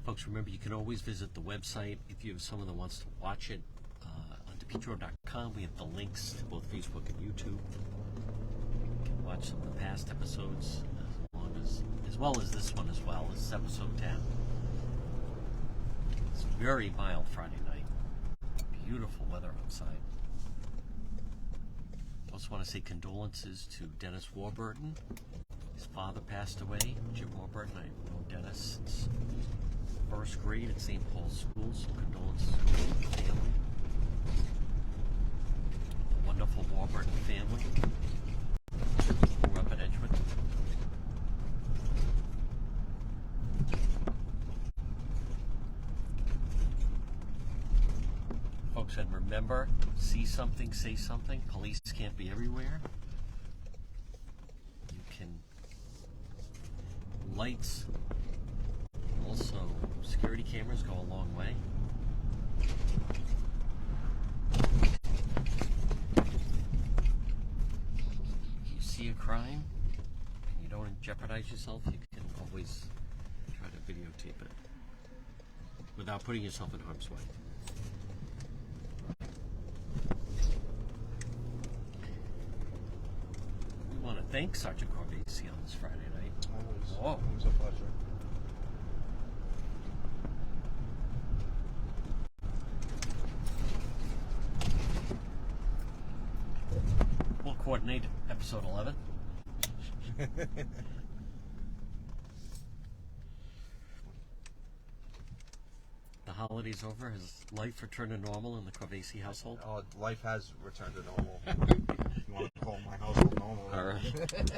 Folks, remember you can always visit the website if you have someone that wants to watch it on DePietro.com. We have the links to both Facebook and YouTube. You can watch some of the past episodes as well as this one as well. This is episode 10. It's very mild Friday night. Beautiful weather outside. I also want to say condolences to Dennis Warburton. His father passed away, Jim Warburton. I've known Dennis since first grade at St. Paul's School, so condolences to the family. The wonderful Warburton family. Grew up in Edgewood. Folks, and remember, see something, say something. Police can't be everywhere. You can lights. Also, security cameras go a long way. If you see a crime and you don't jeopardize yourself, you can always try to videotape it without putting yourself in harm's way. We want to thank Sergeant Corvesi on this Friday night. It was a pleasure. We'll coordinate episode 11. holidays over, has life returned to normal in the Corvesi household? Life has returned to normal. If you want to call my household normal. All right.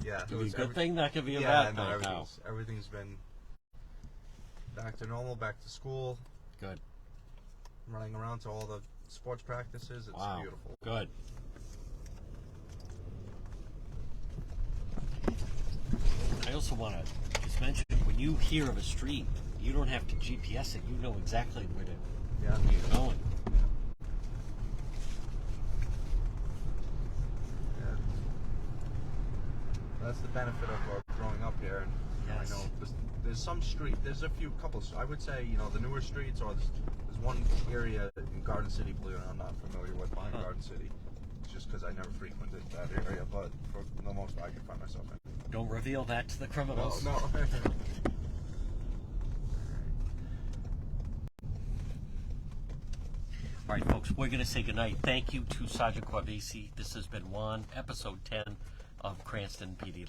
Yeah. Could be a good thing, that could be a Yeah, bad no, thing. How? everything's been back to normal, back to school, Good. running around to all the sports practices. It's Wow. beautiful. Good. I also want to just mention, when you hear of a street, you don't have to GPS it. You know exactly where Yeah. you're going. Yeah. That's the benefit of growing up here. And Yes. I know there's some there's a couple. I would say, the newer streets, or there's one area in Garden City, believe it or not, I'm not familiar with behind Garden City. It's just because I never frequented that area, but for the most part, I can find myself in. Don't reveal that to the criminals. No. All right, folks, we're going to say goodnight. Thank you to Sergeant Corvesi. This has been Juan, episode 10 of Cranston PD.